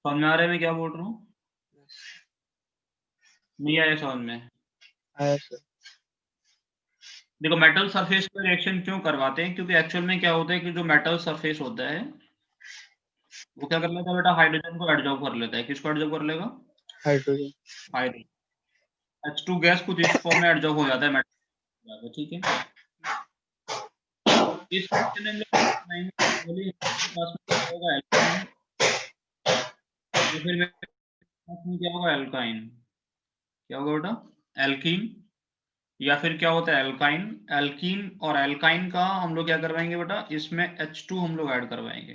A: समझ में आ रहा है मैं क्या बोल रहा हूँ? नहीं आया समझ में?
B: आया सर।
A: देखो मेटल सरफेस पे रिएक्शन क्यों करवाते हैं? क्योंकि एक्चुअल में क्या होता है कि जो मेटल सरफेस होता है वो क्या कर लेता है बेटा? हाइड्रोजन को एब्जॉर्ब कर लेता है। किसको एब्जॉर्ब कर लेगा?
B: हाइड्रोजन।
A: हाइड्रोजन। H2 गैस कुछ इस फॉर्म में एब्जॉर्ब हो जाता है मेटल, ठीक है? इस रिएक्शन में हम लोग पास में क्या होगा? एल्काइन। फिर पास में क्या होगा? एल्काइन। क्या होगा बेटा? एल्कीन। या फिर क्या होता है? एल्काइन। एल्कीन और एल्काइन का हम लोग क्या करवाएंगे बेटा? इसमें H2 हम लोग ऐड करवाएंगे।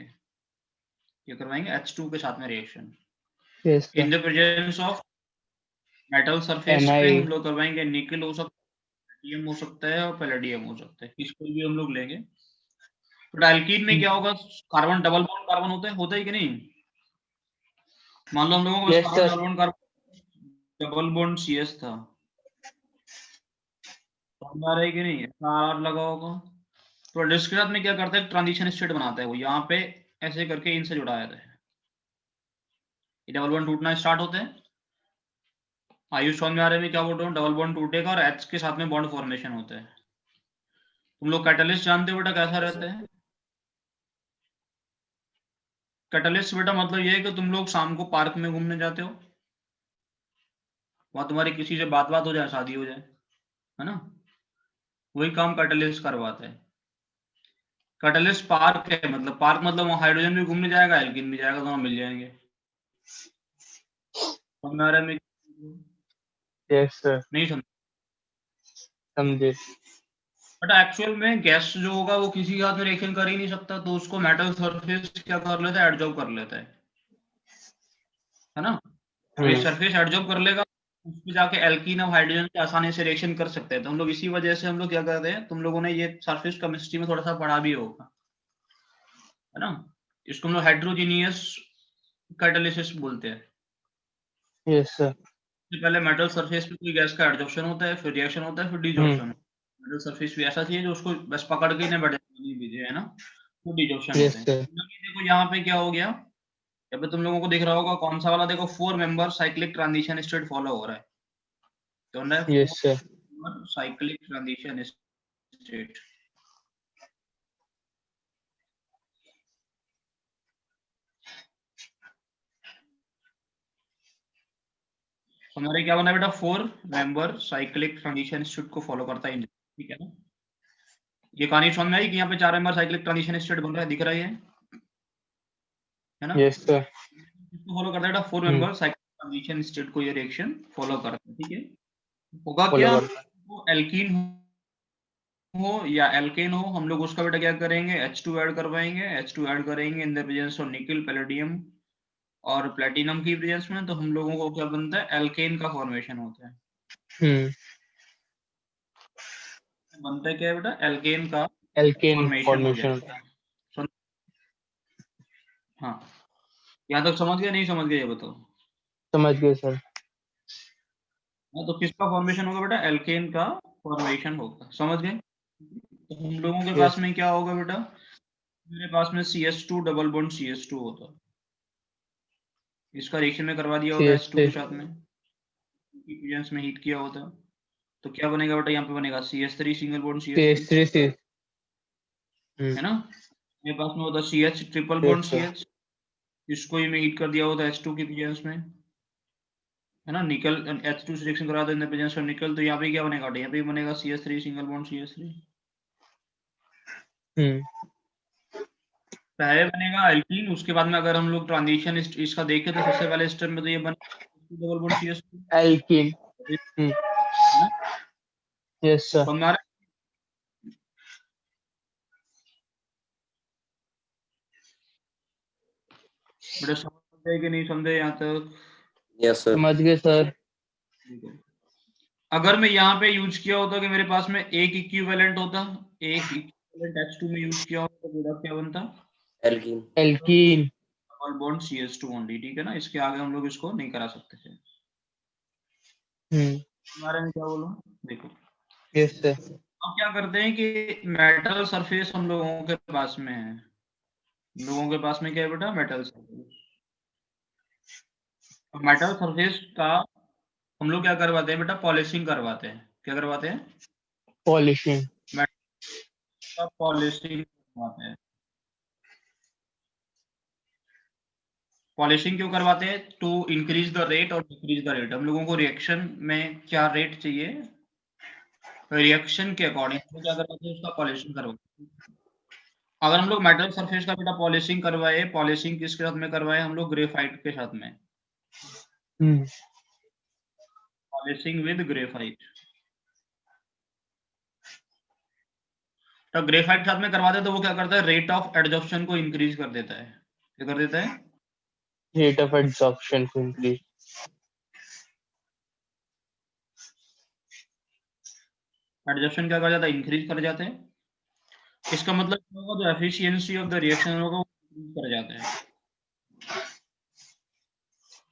A: ये करवाएंगे H2 के साथ में reaction in the presence of metal surface पे हम लोग करवाएंगे। निकल हो सकता है, पैलेडियम हो सकता है और पैलेडियम हो सकता है, किसको भी हम लोग लेंगे। तो एल्कीन में क्या होगा? कार्बन डबल बॉन्ड कार्बन होता है कि नहीं? मान लो हम लोगों को कार्बन डबल बॉन्ड CS था, समझ आ रहा है कि नहीं? R लगा होगा तो डिस्क के साथ में क्या करता है? ट्रांजिशन स्टेट बनाता है वो, यहाँ पे ऐसे करके इनसे जुड़ा जाता है, डबल बॉन्ड टूटना स्टार्ट होते हैं। आयुष समझ में आ रहे में क्या बोल रहा हूँ? डबल बॉन्ड टूटेगा और H के साथ में बॉन्ड फॉर्मेशन होता है। तुम लोग कैटलिस्ट जानते हो बेटा कैसा रहता है? कैटलिस्ट बेटा मतलब ये है कि तुम लोग शाम को पार्क में घूमने जाते हो, वहां तुम्हारी किसी से बात हो जाए, शादी हो जाए, है ना? वही काम कैटलिस्ट करवाता है। कैटलिस्ट पार्क है, मतलब पार्क मतलब वहाँ हाइड्रोजन भी घूमने जाएगा, एल्कीन भी जाएगा, दोनों मिल जाएंगे। समझ में आ रहा है?
B: Yes sir.
A: नहीं
B: समझे।
A: बट एक्चुअल में गैस जो होगा वो किसी के साथ में रिएक्शन कर ही नहीं सकता, तो उसको मेटल सरफेस क्या कर लेता है? एडजॉर्ब कर लेता है ना? ये सरफेस एडजॉर्ब कर लेगा, उस पे जाके एल्कीन और हाइड्रोजन से आसानी से रिएक्शन कर सकते हैं। तो हम लोग इसी वजह से हम लोग क्या करते हैं, तुम लोगों ने ये सरफेस केमिस्ट्री में थोड़ा सा पढ़ा भी होगा, है ना? इसको हम लोग हाइड्रोजीनियस कैटालिसिस बोलते हैं।
B: Yes sir.
A: पहले मेटल सरफेस पे कोई गैस का एडजॉर्प्शन होता है, फिर रिएक्शन होता है, फिर डिजॉर्प्शन। मेटल सरफेस भी ऐसा चाहिए जो उसको बस पकड़ के ना बढ़े दीजिए, है ना? तो डिजॉर्प्शन होते हैं। देखो यहाँ पे क्या हो गया, यहाँ पे तुम लोगों को दिख रहा होगा कौन सा वाला? देखो 4 member cyclic transition state follow हो रहा है, तो ना
B: yes sir.
A: Cyclic transition state. हमारे क्या बना बेटा? 4 मेंबर साइक्लिक ट्रांजिशन स्टेट को फॉलो करता है, ठीक है ना? ये कहानी समझ में आई कि यहाँ पे 4 मेंबर साइक्लिक ट्रांजिशन स्टेट बन रहा है, दिख रहा है ना?
B: Yes sir.
A: इसको फॉलो करता है बेटा 4 मेंबर साइक्लिक ट्रांजिशन स्टेट को, ये रिएक्शन फॉलो करता है, ठीक है? होगा क्या? वो एल्कीन हो या एल्केन हो, हम लोग उसका बेटा क्या करेंगे? H2 ऐड करवाएंगे। H2 ऐड करेंगे इन द प्रेजेंस ऑफ निकल, पैलेडियम और प्लेटिनम की प्रेजेंस में, तो हम लोगों को क्या बनता है? एल्केन का फॉर्मेशन होता है। बनता है क्या है बेटा? एल्केन का फॉर्मेशन होता है। हाँ, यहाँ तक समझ गया? नहीं समझ गया ये बताओ?
B: समझ गए सर।
A: हाँ, तो किसका फॉर्मेशन होगा बेटा? एल्केन का फॉर्मेशन होगा, समझ गए? तो हम लोगों के पास में क्या होगा बेटा? मेरे पास में CS2 डबल बॉन्ड CS2 होता है, इसका रिएक्शन में करवा दिया होता है H2 के साथ में, प्रेजेंस में हीट किया होता है, तो क्या बनेगा बेटा, यहाँ पे बनेगा CH3 single bond CH3,
B: CH3
A: है ना। मेरे पास में होता CH ट्रिपल बॉन्ड CH, इसको ही मैं हीट कर दिया होता H2 की प्रेजेंस में, है ना। निकल H2 से रिएक्शन करा दो इन द प्रेजेंस ऑफ निकल, तो यहाँ पे क्या बनेगा, यहाँ पे बनेगा CH3 सिंगल बॉन्ड CH3। पहले बनेगा एल्कीन, उसके बाद में अगर हम लोग ट्रांजिशन इसका देखें तो सबसे पहले स्टेप में तो ये बना डबल बॉन्ड CH2,
B: एल्कीन।
A: है ना।
B: Yes sir.
A: तो हमारा बेटा समझ कि नहीं समझे यहाँ तक?
C: Yes sir.
B: समझ गए सर।
A: अगर मैं यहाँ पे यूज किया होता कि मेरे पास में एक इक्विवेलेंट होता, एक इक्विवेलेंट H2 में यूज किया होता तो प्रोडक्ट क्या बनता,
C: alkene.
B: Alkene.
A: Double bond CH2 only, ठीक है ना। इसके आगे हम लोग इसको नहीं करा सकते थे। हमारे में क्या बोलो, देखो
B: यस सर।
A: हम क्या करते हैं कि मेटल सरफेस हम लोगों के पास में है, लोगों के पास में क्या है बेटा, मेटल सरफेस। मेटल सरफेस का हम लोग क्या करवाते हैं बेटा, पॉलिशिंग करवाते हैं। क्या करवाते हैं,
B: पॉलिशिंग।
A: का पॉलिशिंग करवाते हैं। पॉलिशिंग क्यों करवाते हैं, टू इंक्रीज द रेट और डिक्रीज द रेट। हम लोगों को रिएक्शन में क्या रेट चाहिए, रिएक्शन के अकॉर्डिंग हम लोग क्या करवाते हैं, उसका पॉलिशिंग करवाते हैं। अगर हम लोग मेटल सरफेस का बेटा पॉलिशिंग करवाए, पॉलिशिंग किसके साथ में करवाए, हम लोग ग्रेफाइट के साथ में, पॉलिशिंग विद ग्रेफाइट। तो ग्रेफाइट के साथ में करवाते हैं तो वो क्या करता है, रेट ऑफ एडजॉर्प्शन को इंक्रीज कर देता है। क्या कर देता है,
B: रेट ऑफ एब्जॉर्प्शन को इंक्रीज।
A: एडजॉर्प्शन क्या कर जाता है, इंक्रीज कर जाते हैं। इसका मतलब क्या होगा, जो एफिशिएंसी ऑफ द रिएक्शन होगा वो इंक्रीज कर जाता है।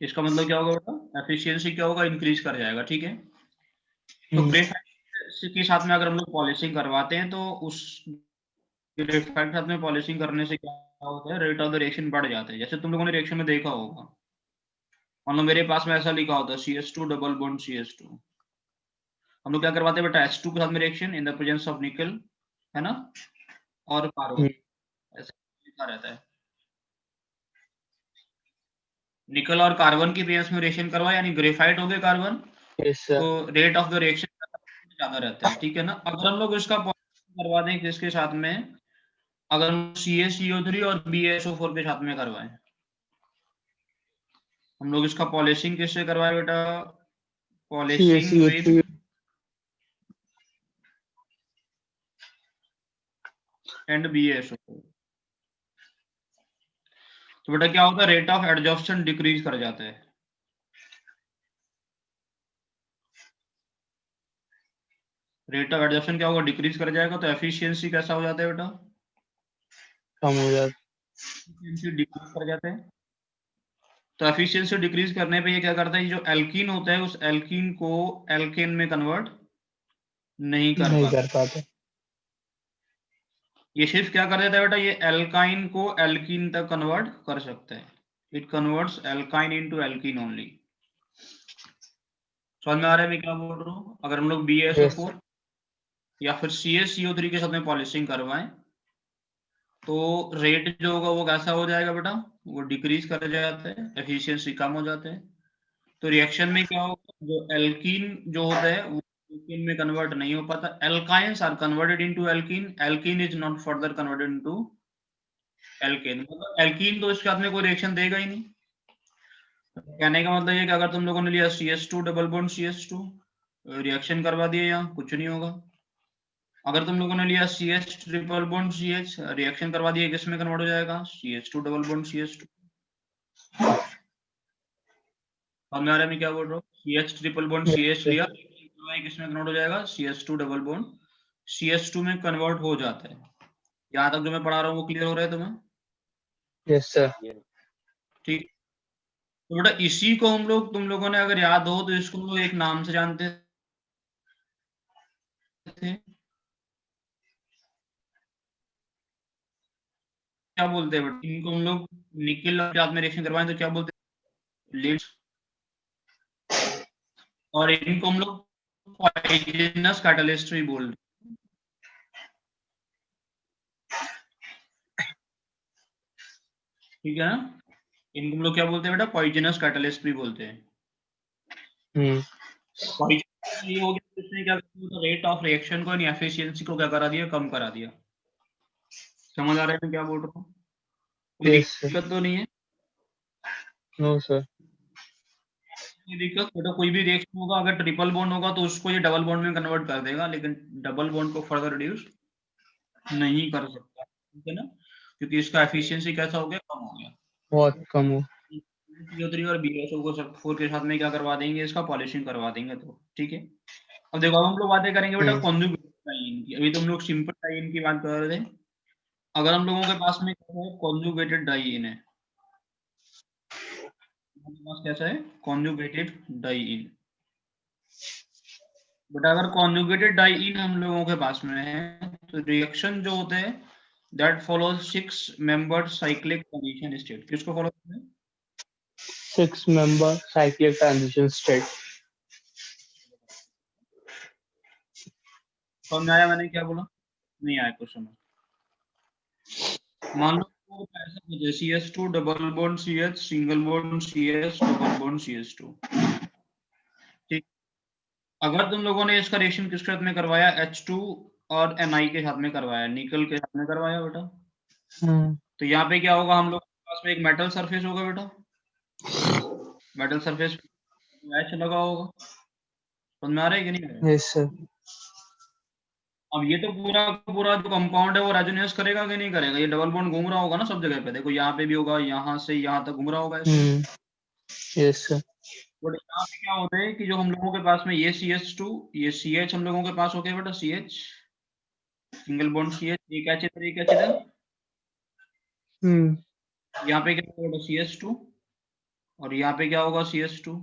A: इसका मतलब क्या होगा बेटा, एफिशिएंसी क्या होगा, इंक्रीज कर जाएगा, ठीक है। तो ग्रेफाइट के साथ में अगर हम लोग पॉलिशिंग करवाते हैं तो उस ग्रेफाइट के साथ में पॉलिशिंग करने से क्या होता है, रेट ऑफ द रिएक्शन बढ़ जाता है। जैसे तुम लोगों ने रिएक्शन में देखा होगा, मान लो मेरे पास में ऐसा लिखा होता है CH2 डबल बॉन्ड CH2, हम लोग क्या करवाते हैं बेटा, H2 के साथ में reaction in the presence of निकल, है ना, और कार्बन, ऐसा लिखा रहता है। निकल और कार्बन की प्रेजेंस में रिएक्शन करवाए, यानी ग्रेफाइट हो गए कार्बन, तो रेट ऑफ द रिएक्शन ज्यादा रहता है, ठीक है ना। अगर हम लोग इसका पॉलिशिंग करवा दें किसके साथ में, अगर हम CaCO3 और BaSO4 के साथ में करवाएं, हम लोग इसका पॉलिशिंग किससे करवाए बेटा, पॉलिशिंग विद एंड BaSO4, तो बेटा क्या होता है, रेट ऑफ एडजॉर्प्शन डिक्रीज कर जाता है। रेट ऑफ एडजॉर्प्शन क्या होगा, डिक्रीज कर जाएगा, तो एफिशिएंसी कैसा हो जाता है बेटा,
B: कम हो जाता
A: एफिशिएंसी डिक्रीज कर जाता है। तो एफिशिएंसी डिक्रीज करने पे ये क्या करता है, जो एल्कीन होता है उस एल्कीन को एल्केन में कन्वर्ट नहीं कर
B: नहीं
A: पाता।
B: कर पाते।
A: ये सिर्फ क्या कर देता है बेटा, ये एल्काइन को एल्कीन तक कन्वर्ट कर सकता है। It converts alkyne into alkene only. समझ में आ रहा है मैं क्या बोल रहा हूँ। अगर हम लोग BaSO4 या फिर CaCO3 के साथ में पॉलिशिंग करवाएं तो रेट जो होगा वो कैसा हो जाएगा बेटा, वो डिक्रीज कर जाता है, एफिशिएंसी कम हो जाता है। तो रिएक्शन में क्या होगा, जो एल्कीन जो होता है वो एल्कीन में कन्वर्ट नहीं हो पाता। Alkynes are converted into alkene, alkene is not further converted into alkane. मतलब एल्कीन तो इसके साथ में कोई रिएक्शन देगा ही नहीं। कहने का मतलब ये कि अगर तुम लोगों ने लिया CH2 double bond CH2, reaction करवा दिया, यहाँ कुछ नहीं होगा। अगर तुम लोगों ने लिया CH triple bond CH, reaction करवा दिया, किस में कन्वर्ट हो जाएगा, CH2 डबल बॉन्ड CH2। अब मैं क्या बोल रहा हूँ, CH ट्रिपल बॉन्ड CH लिया, किस में कन्वर्ट हो जाएगा, CH2 डबल बॉन्ड CH2 में कन्वर्ट हो जाता है। यहाँ तक जो मैं पढ़ा रहा हूँ वो क्लियर हो रहा है तुम्हें?
B: Yes sir.
A: ठीक। तो बेटा इसी को हम लोग, तुम लोगों ने अगर याद हो तो इसको हम लोग एक नाम से जानते थे, क्या बोलते हैं बेटा, इनको हम लोग निकल और साथ में रिएक्शन करवाएं तो क्या बोलते हैं, लीड्स। और इनको हम लोग पॉइजनस कैटलिस्ट भी बोल, ठीक है ना, इनको हम लोग क्या बोलते हैं बेटा, पॉइजनस कैटलिस्ट भी बोलते हैं। पॉइजन ये हो गया, इसने क्या किया, रेट ऑफ रिएक्शन को, एफिशिएंसी को क्या करा दिया, कम करा दिया। समझ आ रहा है मैं क्या बोल रहा हूँ? कोई
B: यस सर।
A: दिक्कत तो नहीं है?
B: No sir.
A: कोई दिक्कत बेटा, कोई भी रिएक्शन होगा अगर ट्रिपल बॉन्ड होगा तो उसको ये डबल बॉन्ड में कन्वर्ट कर देगा, लेकिन डबल बॉन्ड को फर्दर रिड्यूस नहीं कर सकता, ठीक है ना, क्योंकि इसका एफिशिएंसी कैसा हो गया, कम हो गया।
B: बहुत कम हो।
A: CO3 और BSO को सब 4 के साथ में क्या करवा देंगे, इसका पॉलिशिंग करवा देंगे, तो ठीक है। अब देखो, अब हम लोग बातें करेंगे बेटा कॉन्जुगेटेड डाइईन की। अभी तो हम लोग सिंपल डाइईन की बात कर रहे थे। अगर हम लोगों के पास में क्या है, कॉन्जुगेटेड डाइईन है, हमारे पास कैसा है, कॉन्जुगेटेड डाइईन। बट अगर कॉन्जुगेटेड डाइईन हम लोगों के पास में है तो रिएक्शन जो होते हैं that follows 6 membered cyclic transition state. किसको फॉलो करते हैं?
B: 6 member cyclic transition state।
A: समझ आया मैंने क्या बोला? नहीं आया कुछ समझ? मान लो ऐसा हो जाए CH2 double bond CH single bond CH double bond CH2, ठीक। अगर तुम लोगों ने इसका रिएक्शन किसके साथ में करवाया, H2 और Na के साथ में करवाया, निकल के साथ में करवाया बेटा, तो यहाँ पे क्या होगा, हम लोग के पास में एक मेटल सरफेस होगा बेटा, मेटल सरफेस H लगा होगा। समझ में आ रहा है कि नहीं आ रहा है?
B: Yes sir.
A: अब ये तो पूरा पूरा जो कंपाउंड है वो रेजोनेंस करेगा कि नहीं करेगा? ये डबल बॉन्ड घूम रहा होगा ना सब जगह पे, देखो यहाँ पे भी होगा, यहाँ से यहाँ तक घूम रहा होगा ऐसे।
B: Yes sir.
A: बट यहाँ पे क्या होता है कि जो हम लोगों के पास में ये CH2, ये CH हम लोगों के पास हो गया बेटा, CH सिंगल बॉन्ड CH, एक H इधर एक H इधर, यहाँ पे क्या होगा CH2 और यहाँ पे क्या होगा CH2।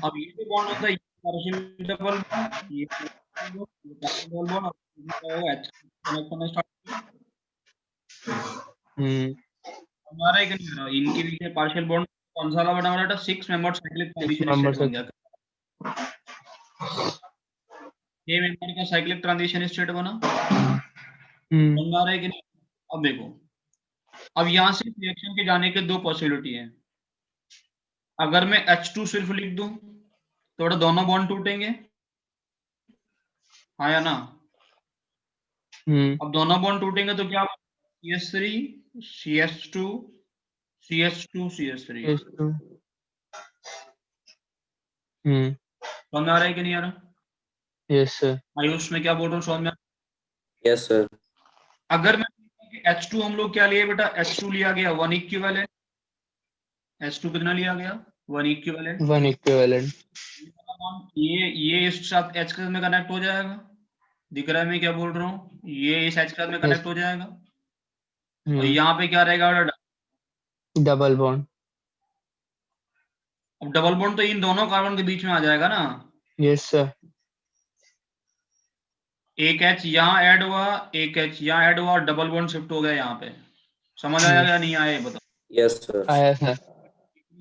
A: अब ये जो बॉन्ड होता है, ये पार्शियल डबल बॉन्ड, ये पार्शियल डबल बॉन्ड, और ये क्या होगा, H कनेक्शन स्टार्ट। हमारा एक नहीं रहा, इनके बीच में पार्शियल बॉन्ड कौन सा बना हुआ था, 6 मेंबर साइक्लिक ट्रांजिशन स्टेट बन गया। 6 मेंबर का साइक्लिक ट्रांजिशन स्टेट बना। समझ आ रहा है कि नहीं? अब देखो, अब यहाँ से रिएक्शन के जाने के दो पॉसिबिलिटी है। अगर मैं H2 सिर्फ लिख दूं तो बेटा दोनों बॉन्ड टूटेंगे, हाँ या ना? अब दोनों बॉन्ड टूटेंगे तो क्या, CH3 CH2 CH2 CH3। समझ आ रहा है कि नहीं आ रहा?
B: Yes sir.
A: आयुष में क्या बोल रहा हूँ, समझ में?
C: Yes sir.
A: अगर मैं H2 हम लोग क्या लिए बेटा, H2 लिया गया 1 इक्विवेलेंट। H2 कितना लिया गया, 1 इक्विवेलेंट।
B: 1 equivalent।
A: ये इस साथ H के साथ में कनेक्ट हो जाएगा, दिख रहा है मैं क्या बोल रहा हूँ, ये इस H के साथ में कनेक्ट हो जाएगा, और यहाँ पे क्या रहेगा बेटा,
B: डबल बॉन्ड।
A: अब डबल बॉन्ड तो इन दोनों कार्बन के बीच में आ जाएगा ना।
B: Yes sir.
A: एक H यहाँ ऐड हुआ, एक H यहाँ ऐड हुआ और डबल बॉन्ड शिफ्ट हो गया यहाँ पे। समझ आया या नहीं आया ये बताओ?
C: Yes sir.
B: आया सर।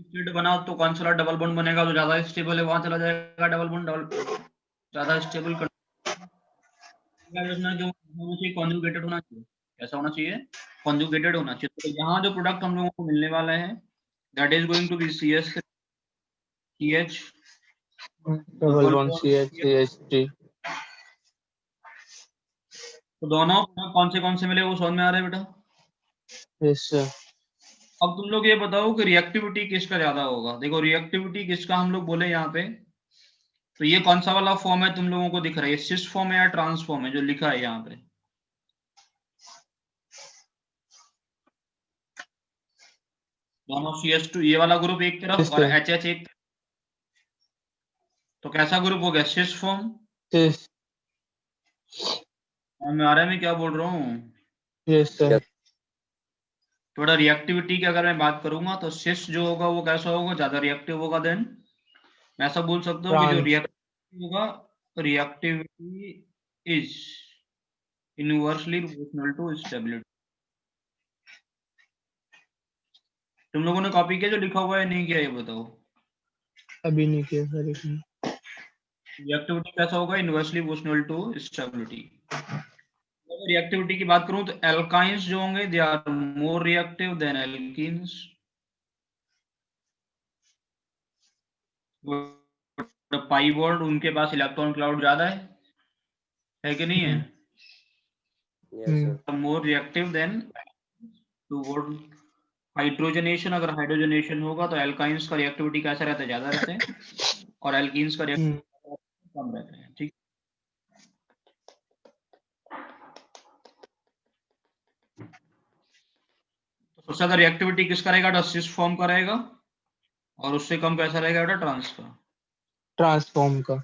A: स्टेट बना तो कौन सा डबल बॉन्ड बनेगा, तो ज्यादा स्टेबल है वहां चला जाएगा डबल बॉन्ड, ज्यादा स्टेबल जो होना चाहिए, कॉन्जुगेटेड होना चाहिए। कैसा होना चाहिए, कॉन्जुगेटेड होना चाहिए। तो यहाँ जो प्रोडक्ट हम लोगों को मिलने वाला है that is going to be CH
B: double bond CH3।
A: तो दोनों कौन से मिले वो समझ में आ रहा है बेटा?
B: Yes sir.
A: अब तुम लोग ये बताओ कि रिएक्टिविटी किसका ज्यादा होगा। देखो रिएक्टिविटी किसका हम लोग बोले यहाँ पे, तो ये कौन सा वाला फॉर्म है तुम लोगों को दिख रहा है, सिस फॉर्म है या ट्रांस फॉर्म है जो लिखा है यहाँ पे? दोनों CH2 ये वाला ग्रुप एक तरफ और HH एक, तो कैसा ग्रुप हो गया, सिस फॉर्म।
B: यस।
A: मैं आ रहा है मैं क्या बोल रहा हूँ?
B: Yes sir.
A: थोड़ा रिएक्टिविटी की अगर मैं बात करूंगा तो सिस जो होगा वो कैसा होगा, ज्यादा रिएक्टिव होगा। देन मैं ऐसा बोल सकता हूँ कि जो रिएक्टिव होगा, reactivity is inversely proportional to stability. तुम लोगों ने कॉपी किया जो लिखा हुआ है, नहीं किया ये बताओ?
B: अभी नहीं किया सर।
A: रिएक्टिविटी कैसा होगा? Inversely proportional to stability. अगर रिएक्टिविटी की बात करूं तो एल्काइंस जो होंगे they are more reactive than alkenes. Pi bond उनके पास इलेक्ट्रॉन क्लाउड ज्यादा है कि नहीं है?
C: Yes sir.
A: More reactive than toward hydrogenation. अगर हाइड्रोजनेशन होगा तो एल्काइंस का रिएक्टिविटी कैसा रहता है? ज्यादा रहते हैं, और एल्कीन्स का रिएक्टिविटी कम रहते हैं। ठीक, तो सबसे ज्यादा रिएक्टिविटी किसका रहेगा? बेटा सिस फॉर्म का रहेगा, और उससे कम कैसा रहेगा? बेटा ट्रांस का।
B: ट्रांसफॉर्म का।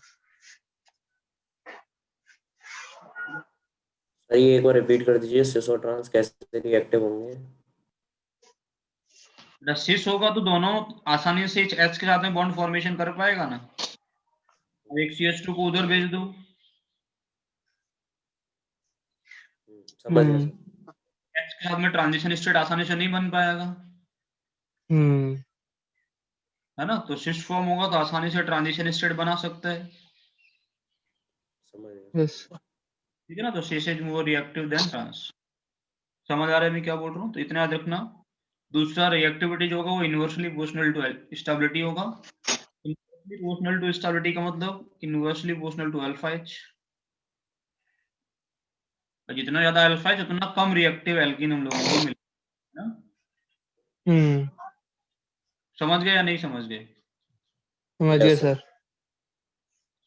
C: सर ये एक बार रिपीट कर दीजिए, सिस और ट्रांस कैसे रिएक्टिव होंगे?
A: बेटा सिस होगा तो दोनों आसानी से H के साथ में बॉन्ड फॉर्मेशन कर पाएगा ना। अब एक CH2 को उधर भेज दो,
C: समझ गया सर।
A: H के साथ में ट्रांजिशन स्टेट आसानी से नहीं बन पाएगा, है ना। तो सिस फॉर्म होगा तो आसानी से ट्रांजिशन स्टेट बना सकता है,
C: समझ गया।
B: यस।
A: ठीक है ना। तो cis is more reactive than trans. समझ आ रहा है मैं क्या बोल रहा हूँ? तो इतना याद रखना। दूसरा, रिएक्टिविटी जो होगा वो इनवर्सली प्रोपोर्शनल टू स्टेबिलिटी होगा। इनवर्सली प्रोपोर्शनल टू स्टेबिलिटी का मतलब inversely proportional to alpha H. और जितना ज्यादा अल्फा एच उतना कम रिएक्टिव एल्कीन हम लोगों को मिलेगा ना। समझ गए या नहीं समझ गए?
B: समझ गए
C: यस सर।
B: सर।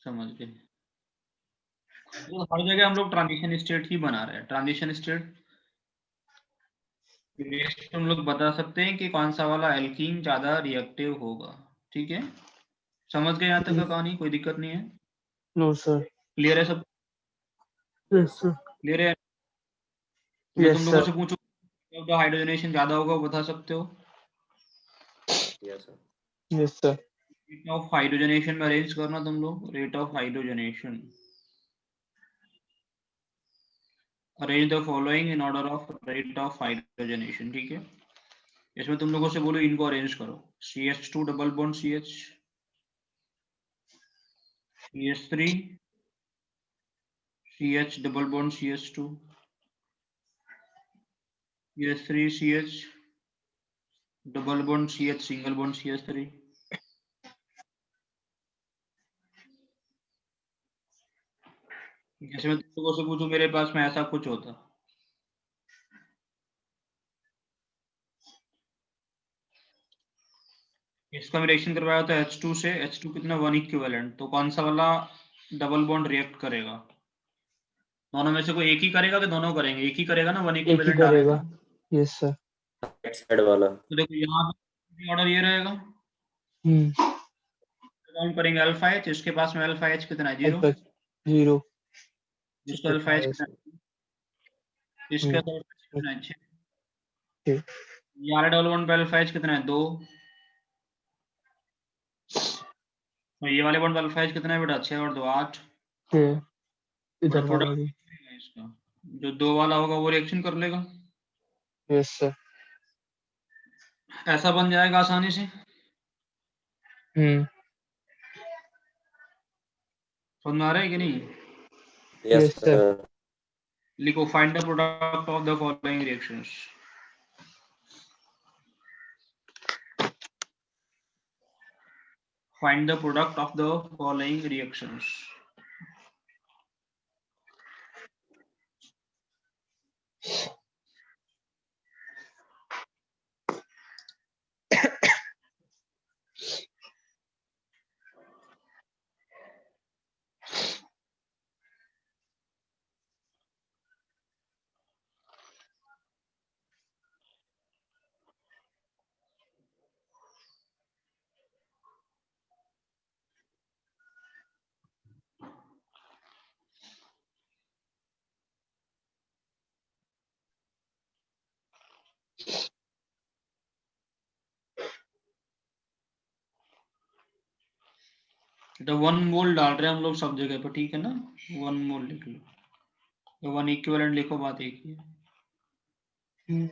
A: समझ गए। तो हर जगह हम लोग ट्रांजिशन स्टेट ही बना रहे हैं। ट्रांजिशन स्टेट हम लोग बता सकते हैं कि कौन सा वाला एल्कीन ज्यादा रिएक्टिव होगा। ठीक है, समझ गए यहाँ तक का कहानी? कोई दिक्कत नहीं है?
B: No sir.
A: क्लियर है सब?
B: Yes sir.
A: क्लियर है? तो मैं तुम
B: यस
A: लोगों
B: सर।
A: से पूछूं, कब हाइड्रोजनेशन ज्यादा होगा वो बता सकते हो?
C: Yes sir.
B: Yes sir.
A: Rate of hydrogenation में अरेंज करना तुम लोग। Rate of hydrogenation, arrange the following in order of rate of hydrogenation. ठीक है, इसमें तुम लोगों से बोलो इनको अरेंज करो। CH2 double bond CH, CH3, CH double bond CH2, CH3, CH double bond CH single bond CH3। जैसे मैं तुम लोगों से पूछूं मेरे पास में ऐसा कुछ होता, इसका रिएक्शन करवाया होता है H2 से। H2 कितना? 1 इक्विवेलेंट। तो कौन सा वाला डबल बॉन्ड रिएक्ट करेगा? दोनों में से कोई एक ही करेगा कि दोनों करेंगे? एक ही करेगा ना, 1
B: एक ही
A: इक्विवेलेंट डाले
B: करेगा।
A: तो।
B: Yes sir.
C: राइट साइड वाला।
A: तो देखो यहाँ ऑर्डर ये रहेगा, काउंट करेंगे अल्फा एच। इसके पास में अल्फा एच कितना है? 0।
B: अल्फा 0।
A: इसका अल्फा एच कितना है? इसका अल्फा एच कितना है? 6। यार डबल बॉन्ड पे अल्फा एच कितना है? 2। और ये वाले बॉन्ड पे अल्फा एच कितना है बेटा? 6 और 2 8।
B: इधर
A: थोड़ा
B: वाला भी।
A: इसका जो 2 वाला होगा वो रिएक्शन कर लेगा,
B: यस सर।
A: ऐसा बन जाएगा आसानी से। समझ में आ रहा है कि नहीं?
C: Yes
B: yes sir.
C: सर।
A: लिखो, find the product of the following reactions. Find the product of the following reactions. तो 1 मोल डाल रहे हैं हम लोग सब जगह पर, ठीक है ना। 1 मोल लिख लो, तो 1 इक्विवेलेंट लिखो, बात एक ही है।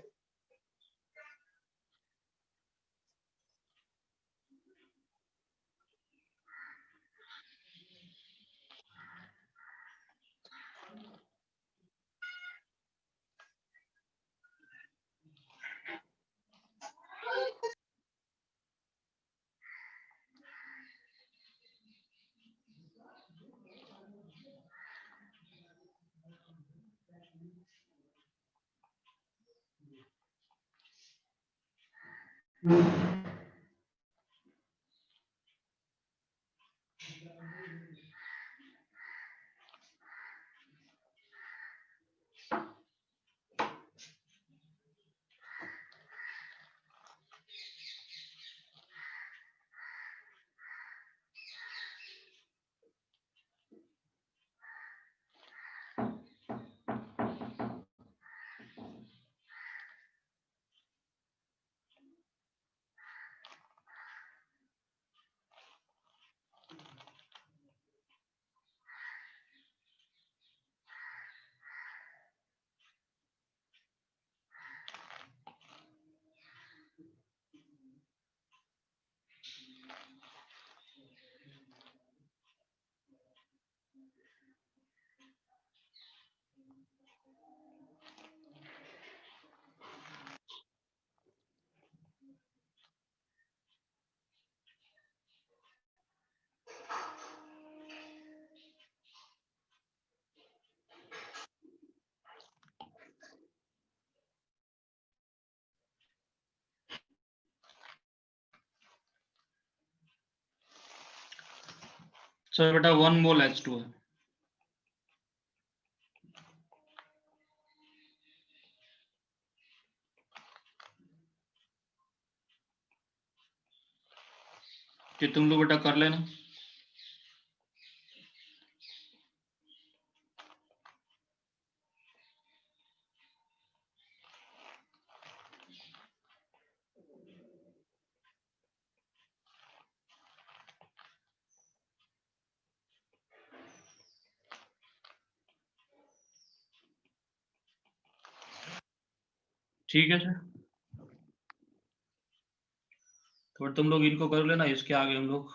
A: सर बेटा 1 मोल H2 है। कि तुम लोग बेटा कर लेना। ठीक है सर, तो तुम लोग इनको कर लेना, इसके आगे हम लोग